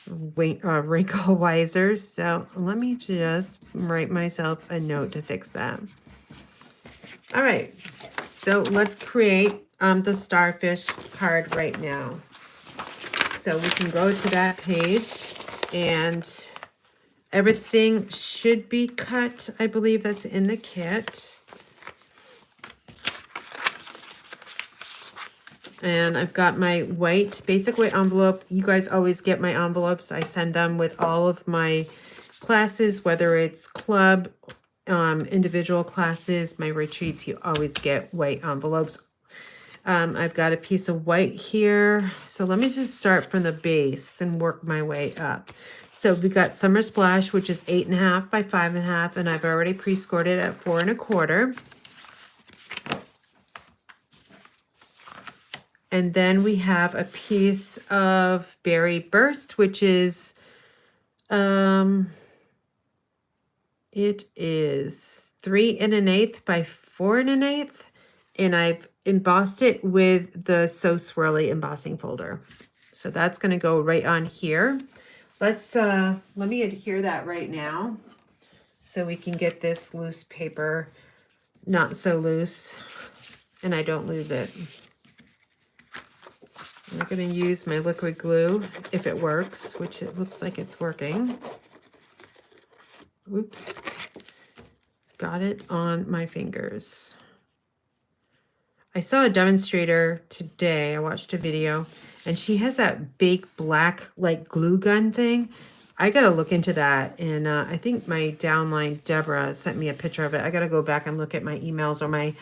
wrinkle wiser. So let me just write myself a note to fix that. All right, so let's create the starfish card right now. So we can go to that page, and everything should be cut. I believe that's in the kit. And I've got my white, basic white envelope. You guys always get my envelopes. I send them with all of my classes, whether it's club, individual classes, my retreats, you always get white envelopes. I've got a piece of white here. So let me just start from the base and work my way up. So we got Summer Splash, which is 8.5 by 5.5, and I've already pre-scored it at 4 1/4. And then we have a piece of Berry Burst, which is, it is 3 1/8 by 4 1/8. And I've embossed it with the So Swirly embossing folder. So that's going to go right on here. Let me adhere that right now so we can get this loose paper not so loose and I don't lose it. I'm going to use my liquid glue if it works, which it looks like it's working. Oops. Got it on my fingers. I saw a demonstrator today. I watched a video, and she has that big black like glue gun thing. I got to look into that. And I think my downline, Deborah, sent me a picture of it. I got to go back and look at my emails or my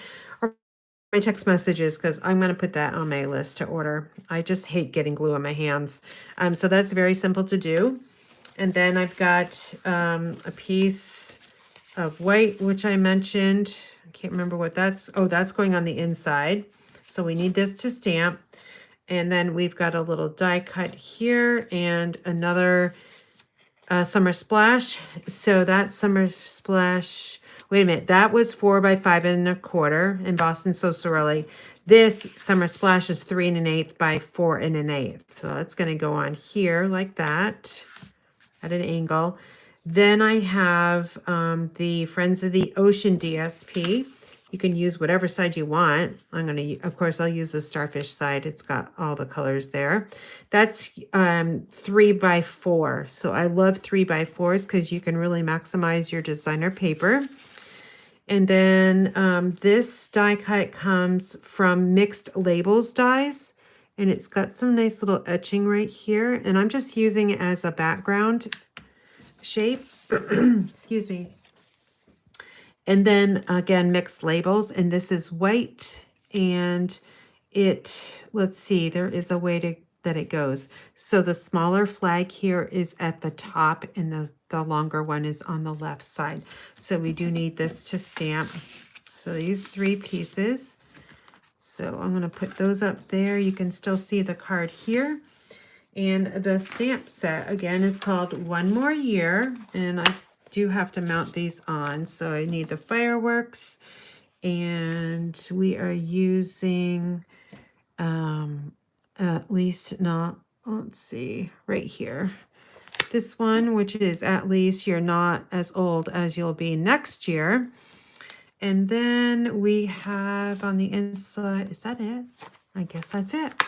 text messages, because I'm going to put that on my list to order. I just hate getting glue on my hands. So that's very simple to do. And then I've got a piece of white, which I mentioned. I can't remember what that's. Oh, that's going on the inside. So we need this to stamp. And then we've got a little die cut here and another Summer Splash. So that Summer Splash, wait a minute, that was 4 by 5 1/4 in Boston So Sorelli. This Summer Splash is 3 1/8 by 4 1/8. So that's going to go on here like that at an angle. Then I have the Friends of the Ocean DSP. You can use whatever side you want. I'm going to, of course, I'll use the starfish side. It's got all the colors there. That's 3 by 4. So I love 3 by 4s because you can really maximize your designer paper. And then this die cut comes from Mixed Labels dies. And it's got some nice little etching right here. And I'm just using it as a background shape. Excuse me. And then again, Mixed Labels, and this is white, and it, let's see, there is a way that it goes. So the smaller flag here is at the top, and the longer one is on the left side. So we do need this to stamp. So these 3 pieces. So I'm going to put those up there. You can still see the card here. And the stamp set, again, is called One More Year, and I do have to mount these on. So I need the fireworks, and we are using at least not, let's see, right here. This one, which is At Least You're Not As Old As You'll Be Next Year. And then we have on the inside, is that it? I guess that's it.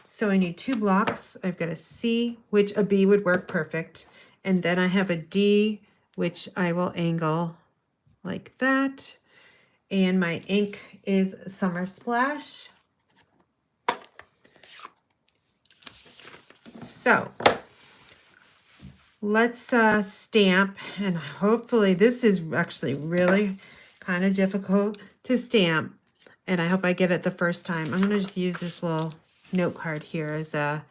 So I need 2 blocks. I've got a C, which a B would work perfect. And then I have a D, which I will angle like that. And my ink is Summer Splash. So let's stamp, and hopefully this is actually really kind of difficult to stamp, and I hope I get it the first time. I'm going to just use this little note card here as a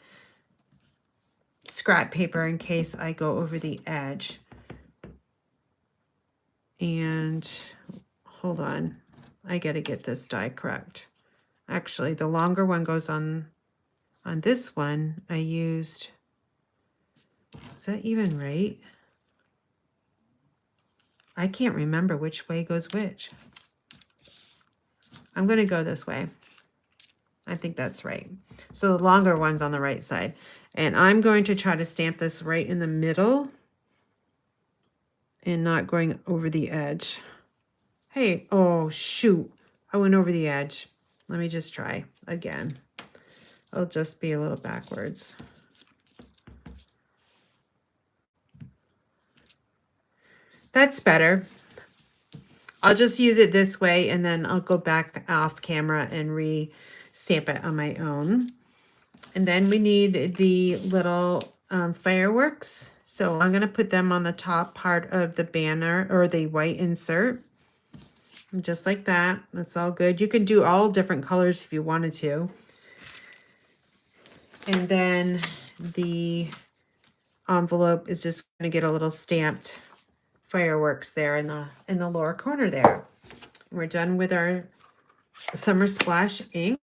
scrap paper in case I go over the edge. And hold on, I got to get this die correct. Actually, the longer one goes on this one. I used, is that even right? I can't remember which way goes which. I'm going to go this way. I think that's right. So the longer one's on the right side. And I'm going to try to stamp this right in the middle and not going over the edge. Hey, oh shoot, I went over the edge. Let me just try again. I'll just be a little backwards. That's better. I'll just use it this way and then I'll go back off camera and re-stamp it on my own. And then we need the little fireworks. So I'm going to put them on the top part of the banner or the white insert. Just like that. That's all good. You can do all different colors if you wanted to. And then the envelope is just going to get a little stamped fireworks there in the lower corner there. We're done with our Summer Splash ink.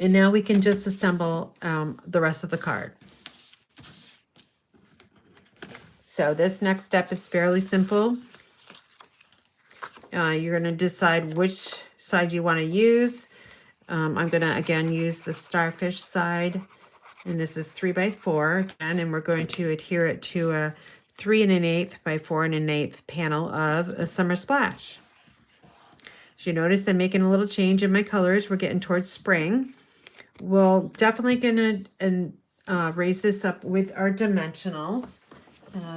And now we can just assemble the rest of the card. So this next step is fairly simple. You're going to decide which side you want to use. I'm going to, again, use the starfish side. And this is 3 by 4 again, and we're going to adhere it to a 3 1/8 by 4 1/8 panel of a Summer Splash. As you notice, I'm making a little change in my colors. We're getting towards spring. We're definitely going to raise this up with our dimensionals.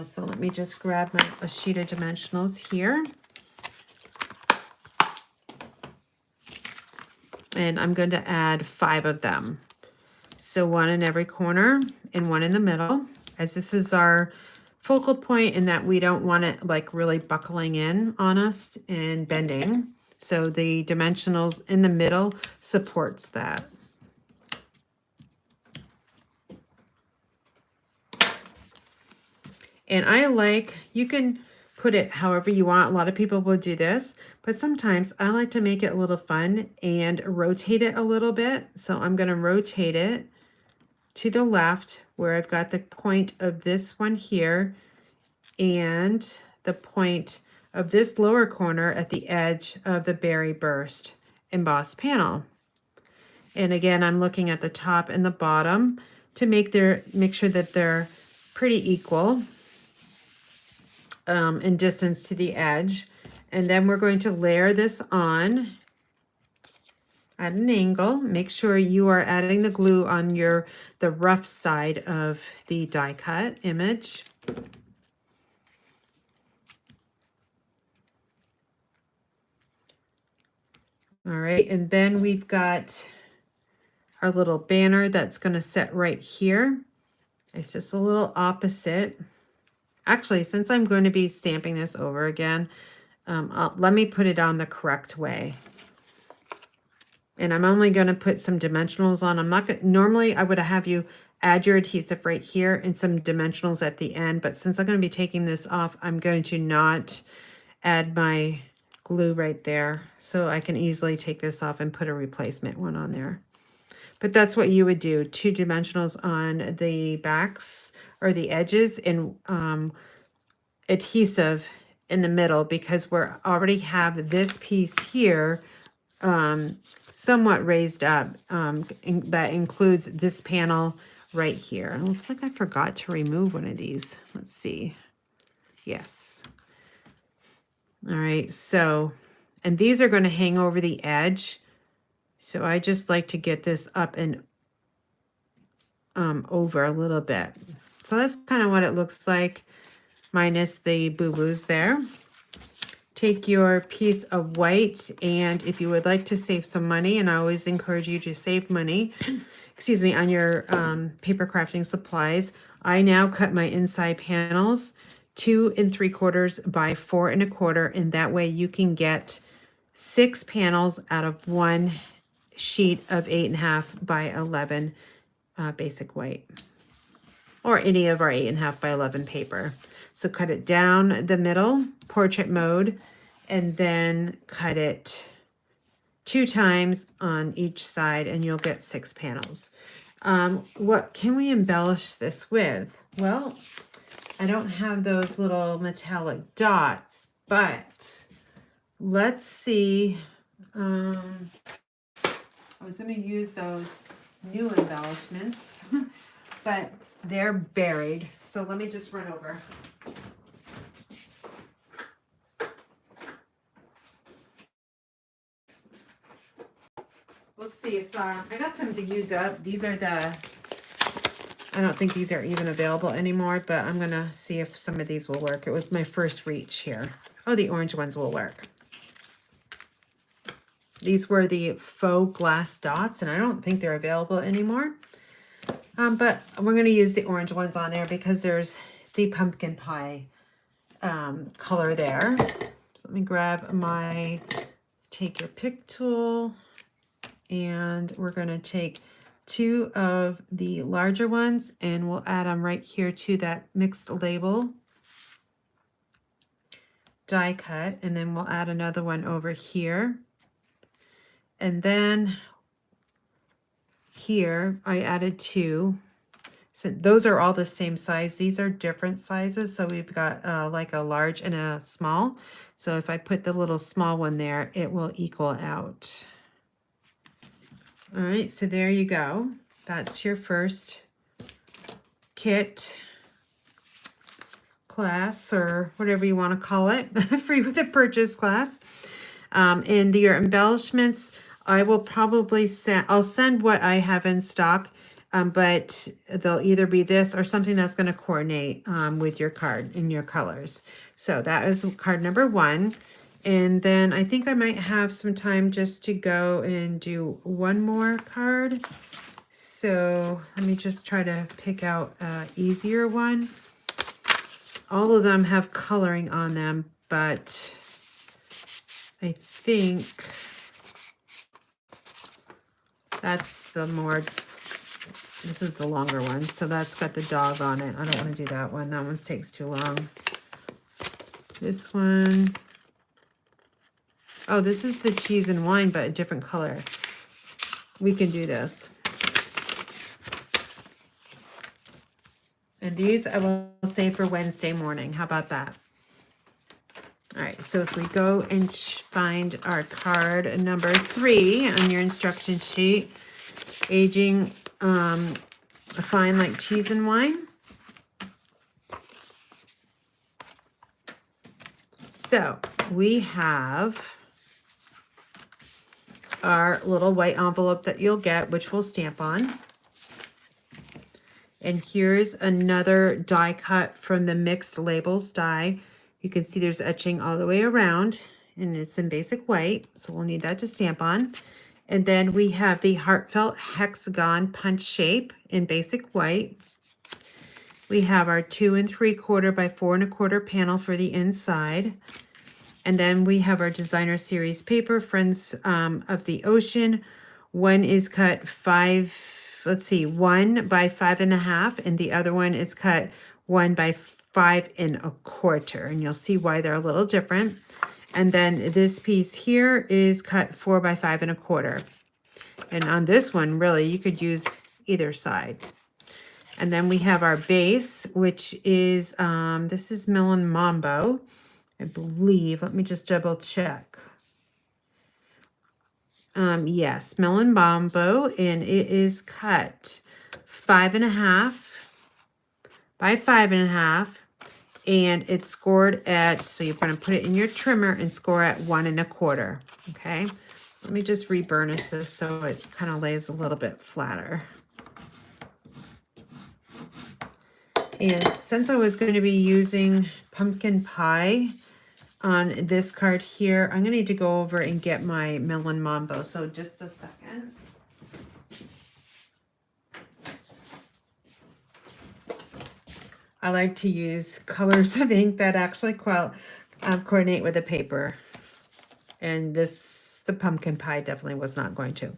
So let me just grab a sheet of dimensionals here. And I'm going to add 5 of them. So 1 in every corner and 1 in the middle, as this is our focal point in that we don't want it like really buckling in on us and bending. So the dimensionals in the middle supports that. And I like, you can put it however you want. A lot of people will do this, but sometimes I like to make it a little fun and rotate it a little bit. So I'm going to rotate it to the left where I've got the point of this one here and the point of this lower corner at the edge of the berry burst embossed panel. And again, I'm looking at the top and the bottom to make sure that they're pretty equal in distance to the edge. And then we're going to layer this on at an angle. Make sure you are adding the glue on the rough side of the die cut image. All right, and then we've got our little banner that's going to sit right here. It's just a little opposite. Actually, since I'm going to be stamping this over again, let me put it on the correct way. And I'm only going to put some dimensionals on. I'm not going to, normally I would have you add your adhesive right here and some dimensionals at the end, but since I'm going to be taking this off, I'm going to not add my glue right there. So I can easily take this off and put a replacement one on there. But that's what you would do, 2 dimensionals on the backs or the edges and adhesive in the middle, because we already have this piece here somewhat raised up. That includes this panel right here. It looks like I forgot to remove one of these. Let's see. Yes. All right, so, and these are going to hang over the edge. So I just like to get this up and over a little bit. So that's kind of what it looks like, minus the boo-boos there. Take your piece of white, and if you would like to save some money, and I always encourage you to save money, excuse me, on your paper crafting supplies, I now cut my inside panels 2 3/4 by 4 1/4, and that way you can get 6 panels out of one sheet of 8 1/2 by 11 basic white, or any of our 8 1/2 by 11 paper. So cut it down the middle, portrait mode, and then cut it 2 times on each side, and you'll get 6 panels. What can we embellish this with? Well, I don't have those little metallic dots, but let's see. I was going to use those new embellishments, but they're buried. So let me just run over. Let's see if I got some to use up. These are the, I don't think these are even available anymore, but I'm gonna see if some of these will work. It was my first reach here. Oh, the orange ones will work. These were the faux glass dots, and I don't think they're available anymore. But we're gonna use the orange ones on there because there's the pumpkin pie color there. So let me grab my take your pick tool, and we're gonna take 2 of the larger ones and we'll add them right here to that mixed label die cut, and then we'll add another one over here. And then here I added 2. So those are all the same size. These are different sizes. So we've got like a large and a small. So if I put the little small one there, it will equal out. All right, so there you go. That's your first kit, class, or whatever you want to call it, free with a purchase class. And your embellishments, I will probably send, I'll send what I have in stock, but they'll either be this or something that's going to coordinate with your card in your colors. So that is card number 1. And then I think I might have some time just to go and do one more card. So let me just try to pick out an easier one. All of them have coloring on them, but I think that's the more, this is the longer one. So that's got the dog on it. I don't want to do that one. That one takes too long. This one. Oh, this is the cheese and wine, but a different color. We can do this. And these I will save for Wednesday morning. How about that? All right, so if we go and find our card number 3 on your instruction sheet, aging fine like cheese and wine. So we have our little white envelope that you'll get, which we'll stamp on. And here's another die cut from the mixed labels die. You can see there's etching all the way around, and it's in basic white, so we'll need that to stamp on. And then we have the heartfelt hexagon punch shape in basic white. We have our 2 3/4 by 4 1/4 panel for the inside. And then we have our designer series paper, Friends of the Ocean. One is cut 1 by 5 1/2, and the other one is cut 1 by 5 1/4. And you'll see why they're a little different. And then this piece here is cut 4 by 5 1/4. And on this one, really, you could use either side. And then we have our base, which is, this is Melon Mambo, I believe. Let me just double check. Yes, Melon Mambo, and it is cut 5 1/2 by 5 1/2, and it's scored at, so you're going to put it in your trimmer and score at 1 1/4. Okay, let me just reburnish this so it kind of lays a little bit flatter. And since I was going to be using pumpkin pie on this card here, I'm going to need to go over and get my Melon Mambo. So just a second. I like to use colors of ink that actually coordinate with the paper. And the pumpkin pie definitely was not going to.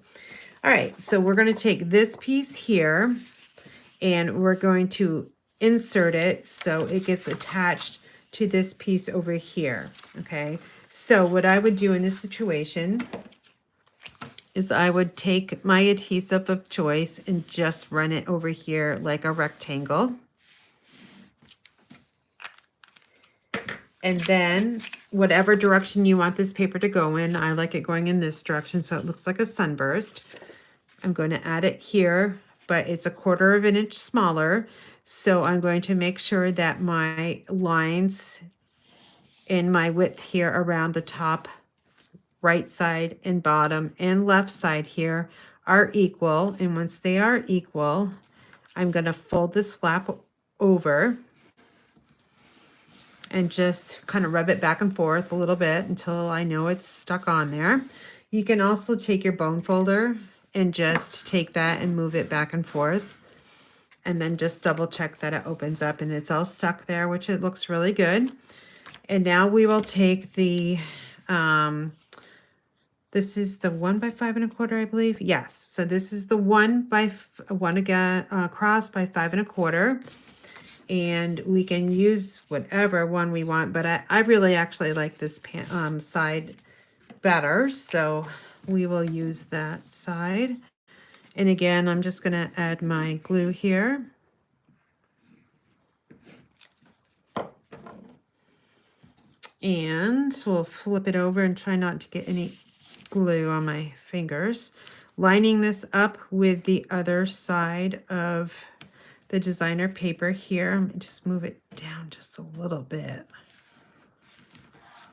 All right, so we're going to take this piece here and we're going to insert it so it gets attached to this piece over here. Okay, so what I would do in this situation is I would take my adhesive of choice and just run it over here like a rectangle. And then whatever direction you want this paper to go in, I like it going in this direction so it looks like a sunburst. I'm going to add it here, but it's 1/4 of an inch smaller. So I'm going to make sure that my lines in my width here around the top, right side and bottom and left side here are equal. And once they are equal, I'm going to fold this flap over and just kind of rub it back and forth a little bit until I know it's stuck on there. You can also take your bone folder and just take that and move it back and forth, and then just double check that it opens up and it's all stuck there, which it looks really good. And now we will take the, this is the 1 by 5 1/4, I believe. Yes. So this is the 1 by 1 again, cross by 5 1/4. And we can use whatever one we want, but I really actually like this side better. So we will use that side. And again, I'm just going to add my glue here. And we'll flip it over and try not to get any glue on my fingers. Lining this up with the other side of the designer paper here. Let me just move it down just a little bit.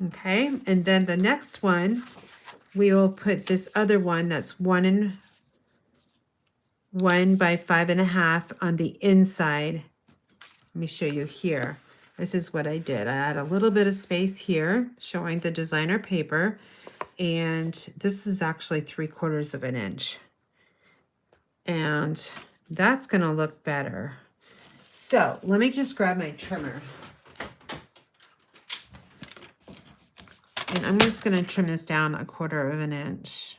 Okay, and then the next one, we will put this other one that's 1 by 5 1/2 on the inside. Let me show you here. This is what I did. I add a little bit of space here showing the designer paper, and this is actually 3/4 of an inch. And that's going to look better. So let me just grab my trimmer. And I'm just going to trim this down 1/4 of an inch.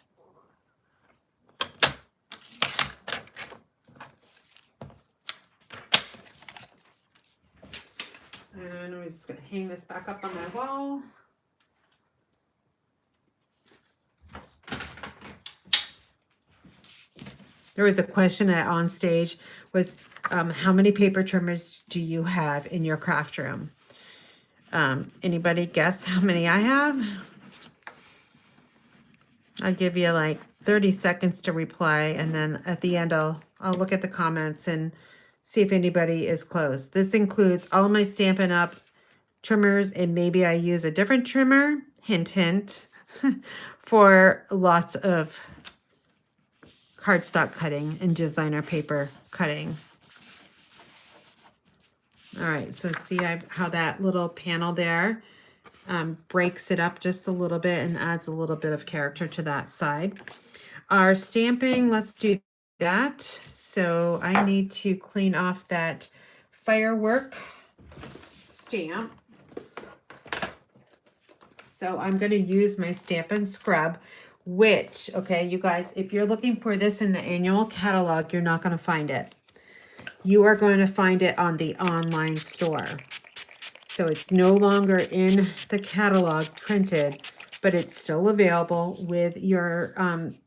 And I'm just going to hang this back up on my wall. There was a question at Onstage was, how many paper trimmers do you have in your craft room? Anybody guess how many I have? I'll give you like 30 seconds to reply, and then at the end I'll look at the comments and see if anybody is close. This includes all my Stampin' Up! Trimmers, and maybe I use a different trimmer, hint hint, for lots of cardstock cutting and designer paper cutting. All right, so see how that little panel there breaks it up just a little bit and adds a little bit of character to that side. Our stamping, let's do that. So I need to clean off that firework stamp. So I'm going to use my Stampin' Scrub, which, okay, you guys, if you're looking for this in the annual catalog, you're not going to find it. You are going to find it on the online store. So it's no longer in the catalog printed, but it's still available with your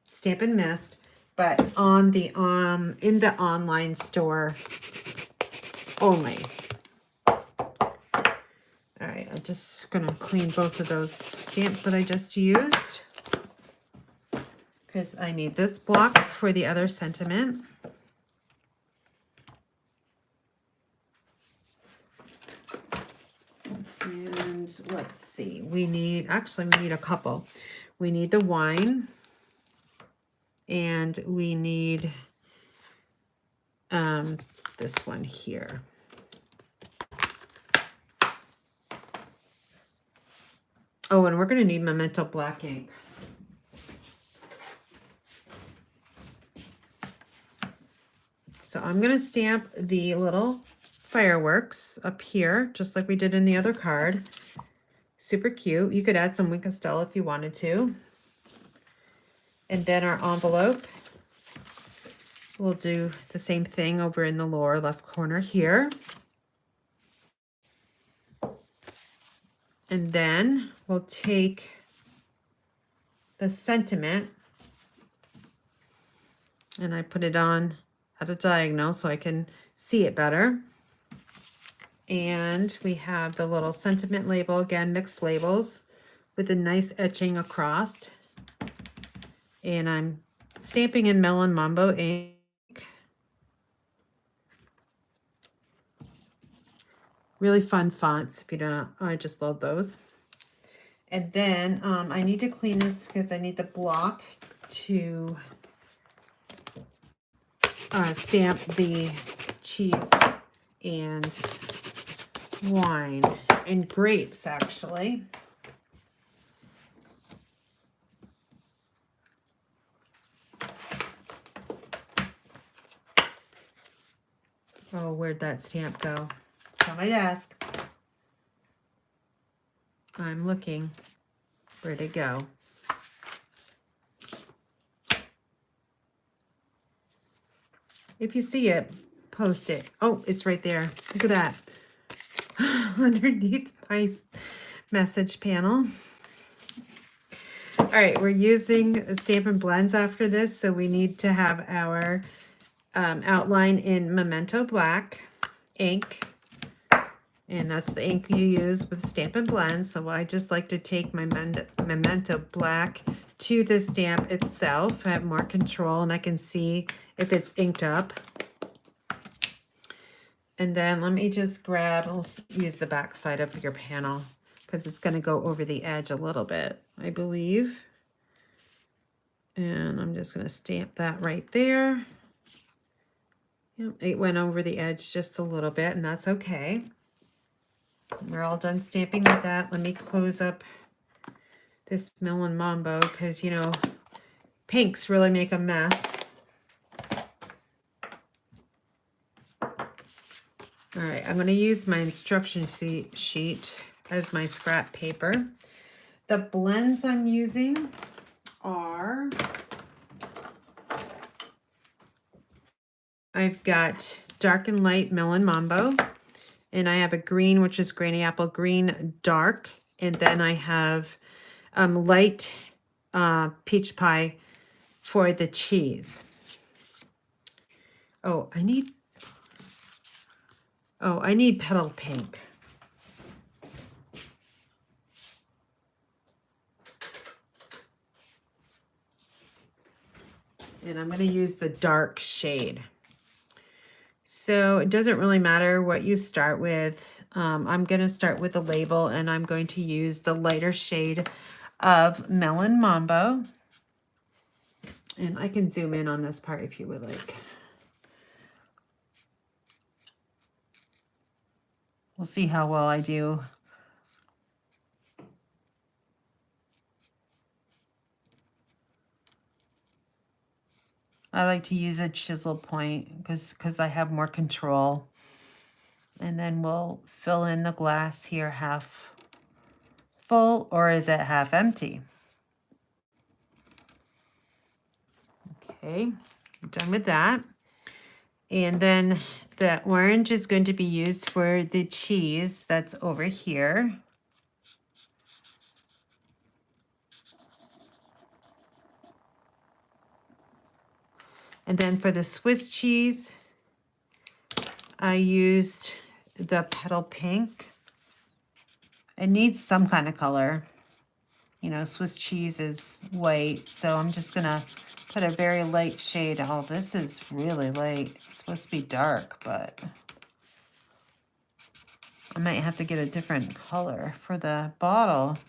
Stampin' Mist, but on the in the online store only. All right, I'm just gonna clean both of those stamps that I just used because I need this block for the other sentiment. And let's see, we need a couple. We need the wine, and we need this one here. Oh, and we're going to need Memento black ink. So I'm going to stamp the little fireworks up here, just like we did in the other card. Super cute. You could add some Wink of Stella if you wanted to. And then our envelope, we'll do the same thing over in the lower left corner here. And then we'll take the sentiment, and I put it on at a diagonal so I can see it better. And we have the little sentiment label, again, mixed labels with a nice etching across. And I'm stamping in Melon Mambo ink. Really fun fonts. If you don't, I just love those. And then I need to clean this because I need the block to stamp the cheese and wine and grapes, actually. Oh, where'd that stamp go? It's on my desk. I'm looking. Where'd it go? If you see it, post it. Oh, it's right there. Look at that. Underneath my message panel. All right, we're using Stampin' Blends after this, so we need to have our outline in Memento Black ink. And that's the ink you use with Stampin' Blends. So I just like to take my Memento Black to the stamp itself. I have more control and I can see if it's inked up. And then let me just grab, I'll use the back side of your panel because it's going to go over the edge a little bit, I believe. And I'm just going to stamp that right there. Yep, it went over the edge just a little bit, and that's okay. We're all done stamping with that. Let me close up this Melon Mambo because, you know, pinks really make a mess. All right, I'm going to use my instruction sheet as my scrap paper. The blends I'm using are, I've got dark and light Melon Mambo, and I have a green, which is Granny Apple Green Dark, and then I have light peach pie for the cheese. Oh, I need petal pink. And I'm going to use the dark shade. So it doesn't really matter what you start with. I'm going to start with the label, and I'm going to use the lighter shade of Melon Mambo. And I can zoom in on this part if you would like. We'll see how well I do. I like to use a chisel point because I have more control. And then we'll fill in the glass here half full, or is it half empty? Okay, I'm done with that. And then the orange is going to be used for the cheese that's over here. And then for the Swiss cheese, I used the petal pink. It needs some kind of color. You know, Swiss cheese is white, so I'm just gonna put a very light shade. Oh, this is really light. It's supposed to be dark, but I might have to get a different color for the bottle.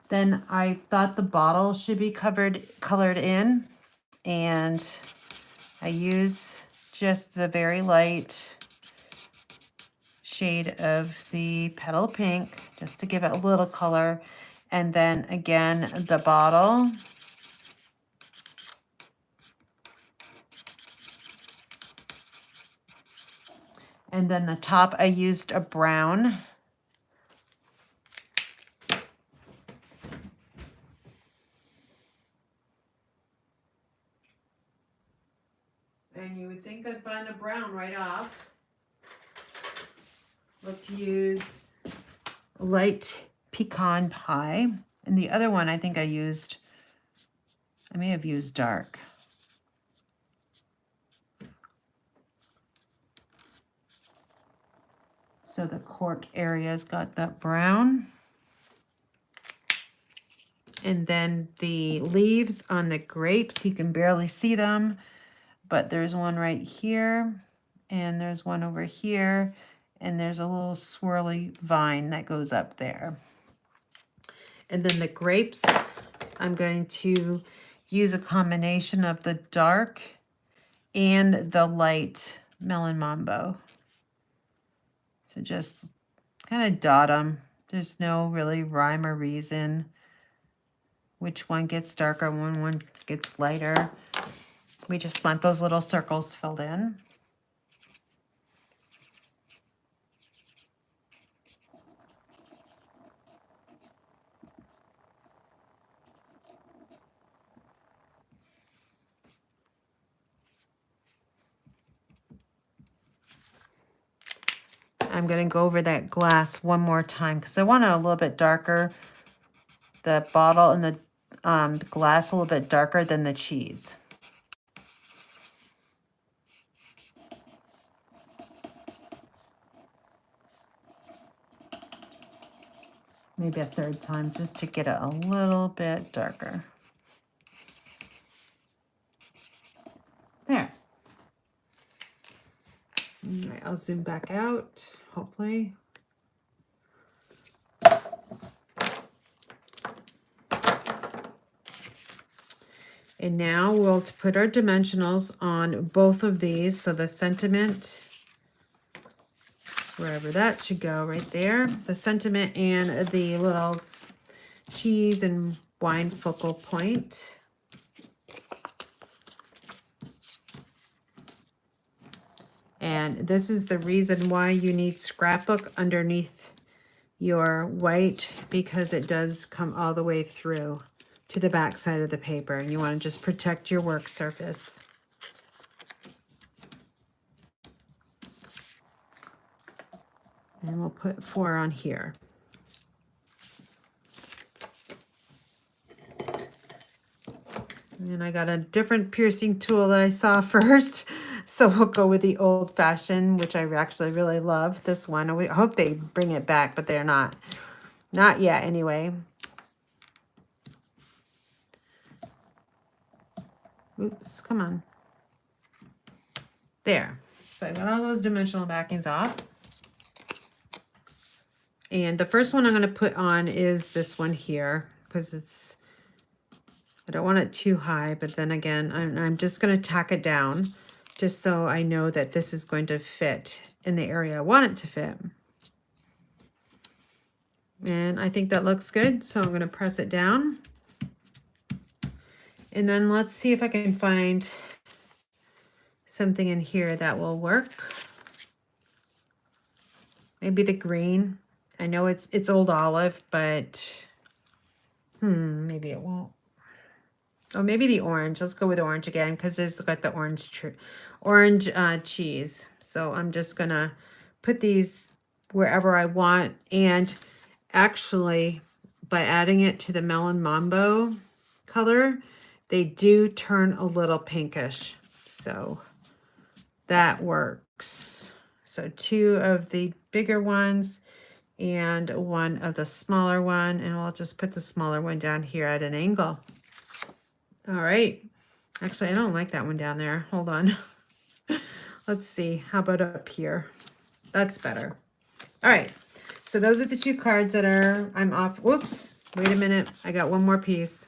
Then I thought the bottle should be colored in, and I use just the very light shade of the petal pink just to give it a little color. And then again, the bottle. And then the top, I used a brown. And you would think I'd find a brown right off. Let's use light pecan pie. And the other one, I think I may have used dark. So the cork area's got that brown. And then the leaves on the grapes, you can barely see them, but there's one right here, and there's one over here, and there's a little swirly vine that goes up there. And then the grapes, I'm going to use a combination of the dark and the light melon mambo. So just kind of dot them. There's no really rhyme or reason which one gets darker, one gets lighter. We just want those little circles filled in. I'm going to go over that glass one more time because I want it a little bit darker. The bottle and the glass a little bit darker than the cheese. Maybe a third time just to get it a little bit darker. There. All right, I'll zoom back out, hopefully. And now we'll put our dimensionals on both of these. So the sentiment, wherever that should go, right there. The sentiment and the little cheese and wine focal point. And this is the reason why you need scrapbook underneath your white, because it does come all the way through to the back side of the paper, and you want to just protect your work surface. And we'll put 4 on here. And I got a different piercing tool that I saw first. So we'll go with the old fashioned, which I actually really love. This one. We hope they bring it back, but they're not. Not yet, anyway. Oops, come on. There. So I got all those dimensional backings off. And the first one I'm going to put on is this one here, because it's, I don't want it too high, but then again, I'm just going to tack it down just so I know that this is going to fit in the area I want it to fit. And I think that looks good, so I'm going to press it down. And then let's see if I can find something in here that will work. Maybe the green. I know it's old olive, but maybe it won't. Oh, maybe the orange. Let's go with orange again because there's got the orange cheese. So I'm just gonna put these wherever I want. And actually, by adding it to the melon mambo color, they do turn a little pinkish. So that works. So 2 of the bigger ones and 1 of the smaller one, and I'll just put the smaller one down here at an angle. All right. Actually, I don't like that one down there. Hold on. Let's see. How about up here? That's better. All right. So those are the 2 cards that I'm off. Whoops. Wait a minute. I got one more piece.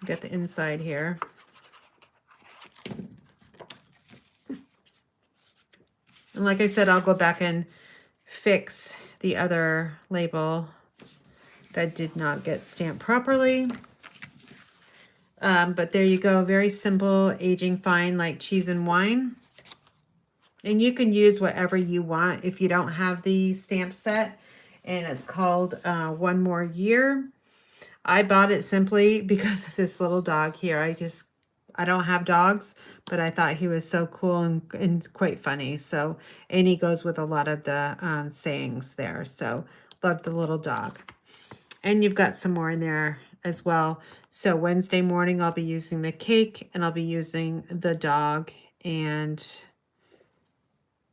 Got the inside here. And like I said, I'll go back and fix the other label that did not get stamped properly. But there you go. Very simple, aging fine, like cheese and wine. And you can use whatever you want if you don't have the stamp set. And it's called One More Year. I bought it simply because of this little dog here. I don't have dogs, but I thought he was so cool and quite funny. So, and he goes with a lot of the sayings there. So, love the little dog. And you've got some more in there as well. So Wednesday morning, I'll be using the cake and I'll be using the dog and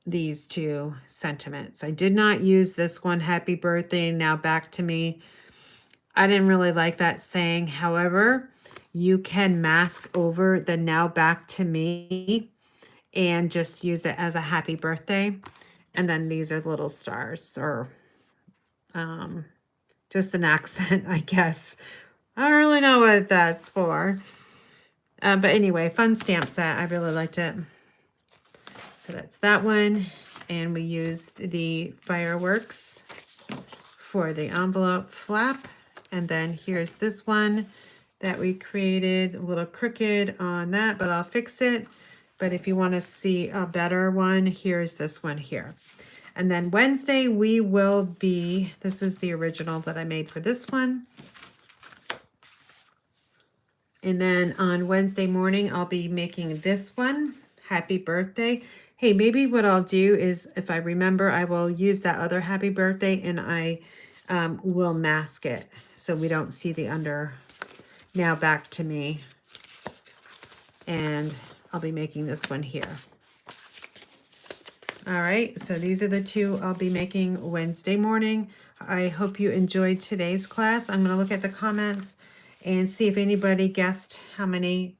these 2 sentiments. I did not use this one, Happy Birthday, Now Back to Me. I didn't really like that saying. However, you can mask over the now back to me and just use it as a happy birthday. And then these are little stars, or just an accent, I guess. I don't really know what that's for. But anyway, fun stamp set. I really liked it. So that's that one. And we used the fireworks for the envelope flap. And then here's this one that we created, a little crooked on that, but I'll fix it. But if you want to see a better one, here's this one here. And then Wednesday we will be, this is the original that I made for this one. And then on Wednesday morning, I'll be making this one, Happy Birthday. Hey, maybe what I'll do is, if I remember, I will use that other Happy Birthday and I will mask it so we don't see the under. Now back to me. And I'll be making this one here. All right, so these are the two I'll be making Wednesday morning. I hope you enjoyed today's class. I'm going to look at the comments and see if anybody guessed how many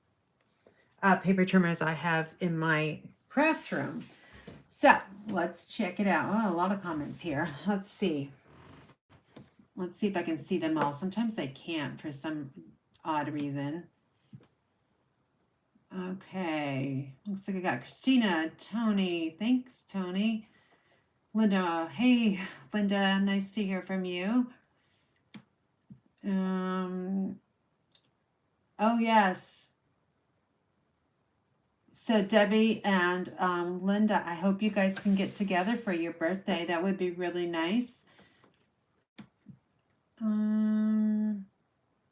paper trimmers I have in my craft room. So let's check it out. Oh, a lot of comments here. Let's see. Let's see if I can see them all. Sometimes I can't for some odd reason. Okay, looks like I got Christina, Tony. Thanks, Tony. Linda, hey, Linda, nice to hear from you. Oh, yes. So Debbie and Linda, I hope you guys can get together for your birthday. That would be really nice.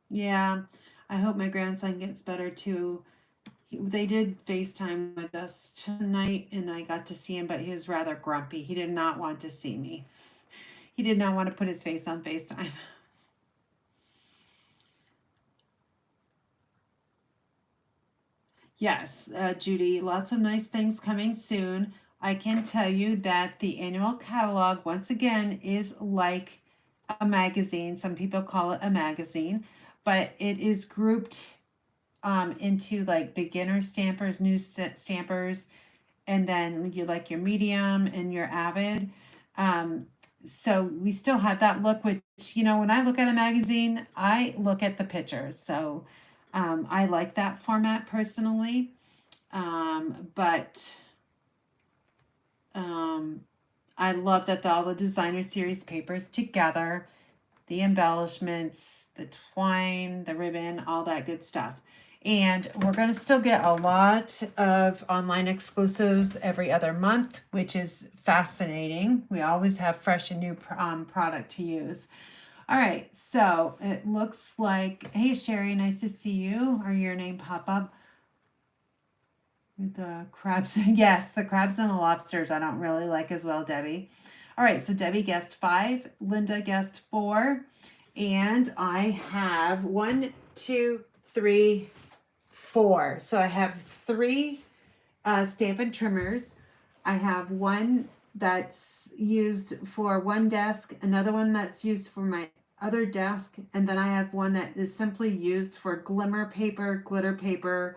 Yeah, I hope my grandson gets better too. They did FaceTime with us tonight and I got to see him, but he was rather grumpy. He did not want to see me. He did not want to put his face on FaceTime. Yes, Judy, lots of nice things coming soon. I can tell you that the annual catalog, once again, is like a magazine. Some people call it a magazine, but it is grouped into like beginner stampers, new stampers, and then you like your medium and your avid. So we still have that look, which, you know, when I look at a magazine, I look at the pictures. So I like that format personally. But I love that all the designer series papers together, the embellishments, the twine, the ribbon, all that good stuff. And we're going to still get a lot of online exclusives every other month, which is fascinating. We always have fresh and new product to use. All right, so it looks like, hey, Sherry, nice to see you, or your name pop up. The crabs, yes, the crabs and the lobsters I don't really like as well, Debbie. All right, so Debbie guessed 5, Linda guessed 4, and I have 1, 2, 3, 4. So I have 3 Stampin' trimmers. I have one that's used for one desk, another one that's used for my other desk, and then I have one that is simply used for glimmer paper, glitter paper,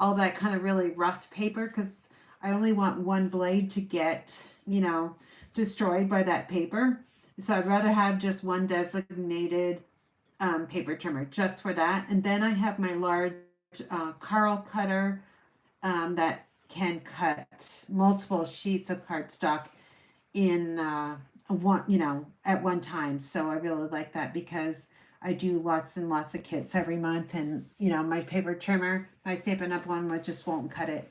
all that kind of really rough paper, because I only want one blade to get, you know, destroyed by that paper. So I'd rather have just one designated paper trimmer just for that. And then I have my large Carl cutter that can cut multiple sheets of cardstock in one, you know, at one time. So I really like that because I do lots and lots of kits every month, and you know, my paper trimmer, my Stampin' Up one just won't cut it.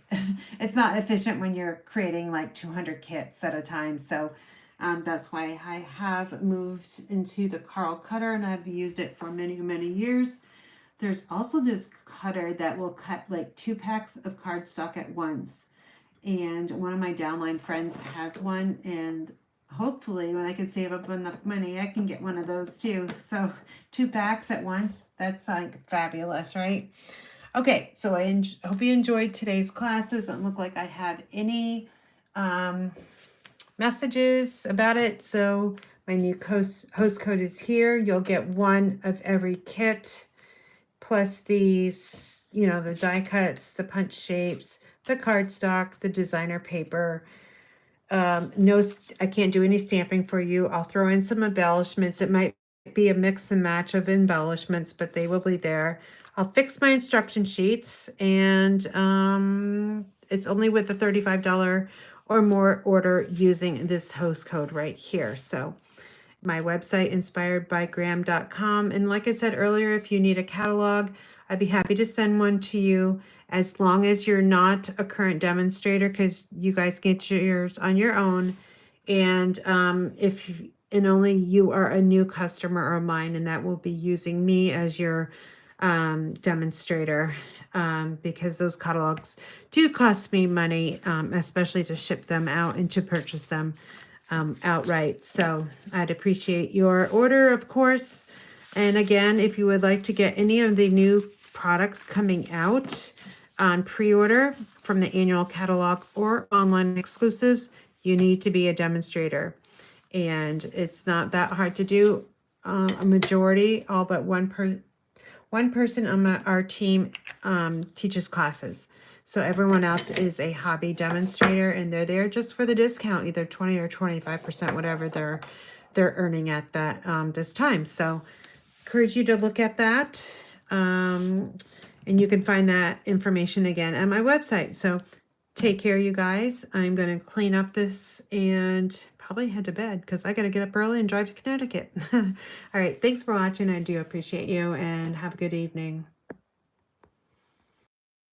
It's not efficient when you're creating like 200 kits at a time. So that's why I have moved into the Carl cutter, and I've used it for many, many years. There's also this cutter that will cut like 2 packs of cardstock at once. And one of my downline friends has one, and hopefully when I can save up enough money, I can get one of those too. So 2 packs at once, that's like fabulous, right? Okay, so I hope you enjoyed today's class. Doesn't look like I have any messages about it. So My new host code is here. You'll get one of every kit, plus these, you know, the die cuts, the punch shapes, the cardstock, the designer paper. No, I can't do any stamping for you. I'll throw in some embellishments. It might be a mix and match of embellishments, but they will be there. I'll fix my instruction sheets, and it's only with a $35 or more order using this host code right here. So my website, inspiredbygraham.com. And like I said earlier, if you need a catalog, I'd be happy to send one to you, as long as you're not a current demonstrator, because you guys get yours on your own. And and only you are a new customer of mine, and that will be using me as your demonstrator, because those catalogs do cost me money, especially to ship them out and to purchase them outright. So I'd appreciate your order, of course. And again, if you would like to get any of the new products coming out on pre-order from the annual catalog or online exclusives, you need to be a demonstrator. And it's not that hard to do. A majority, all but one person on our team teaches classes. So everyone else is a hobby demonstrator, and they're there just for the discount, either 20 or 25%, whatever they're earning at that this time. So encourage you to look at that. And you can find that information again at my website. So take care, you guys. I'm going to clean up this and probably head to bed, because I got to get up early and drive to Connecticut. All right. Thanks for watching. I do appreciate you, and have a good evening.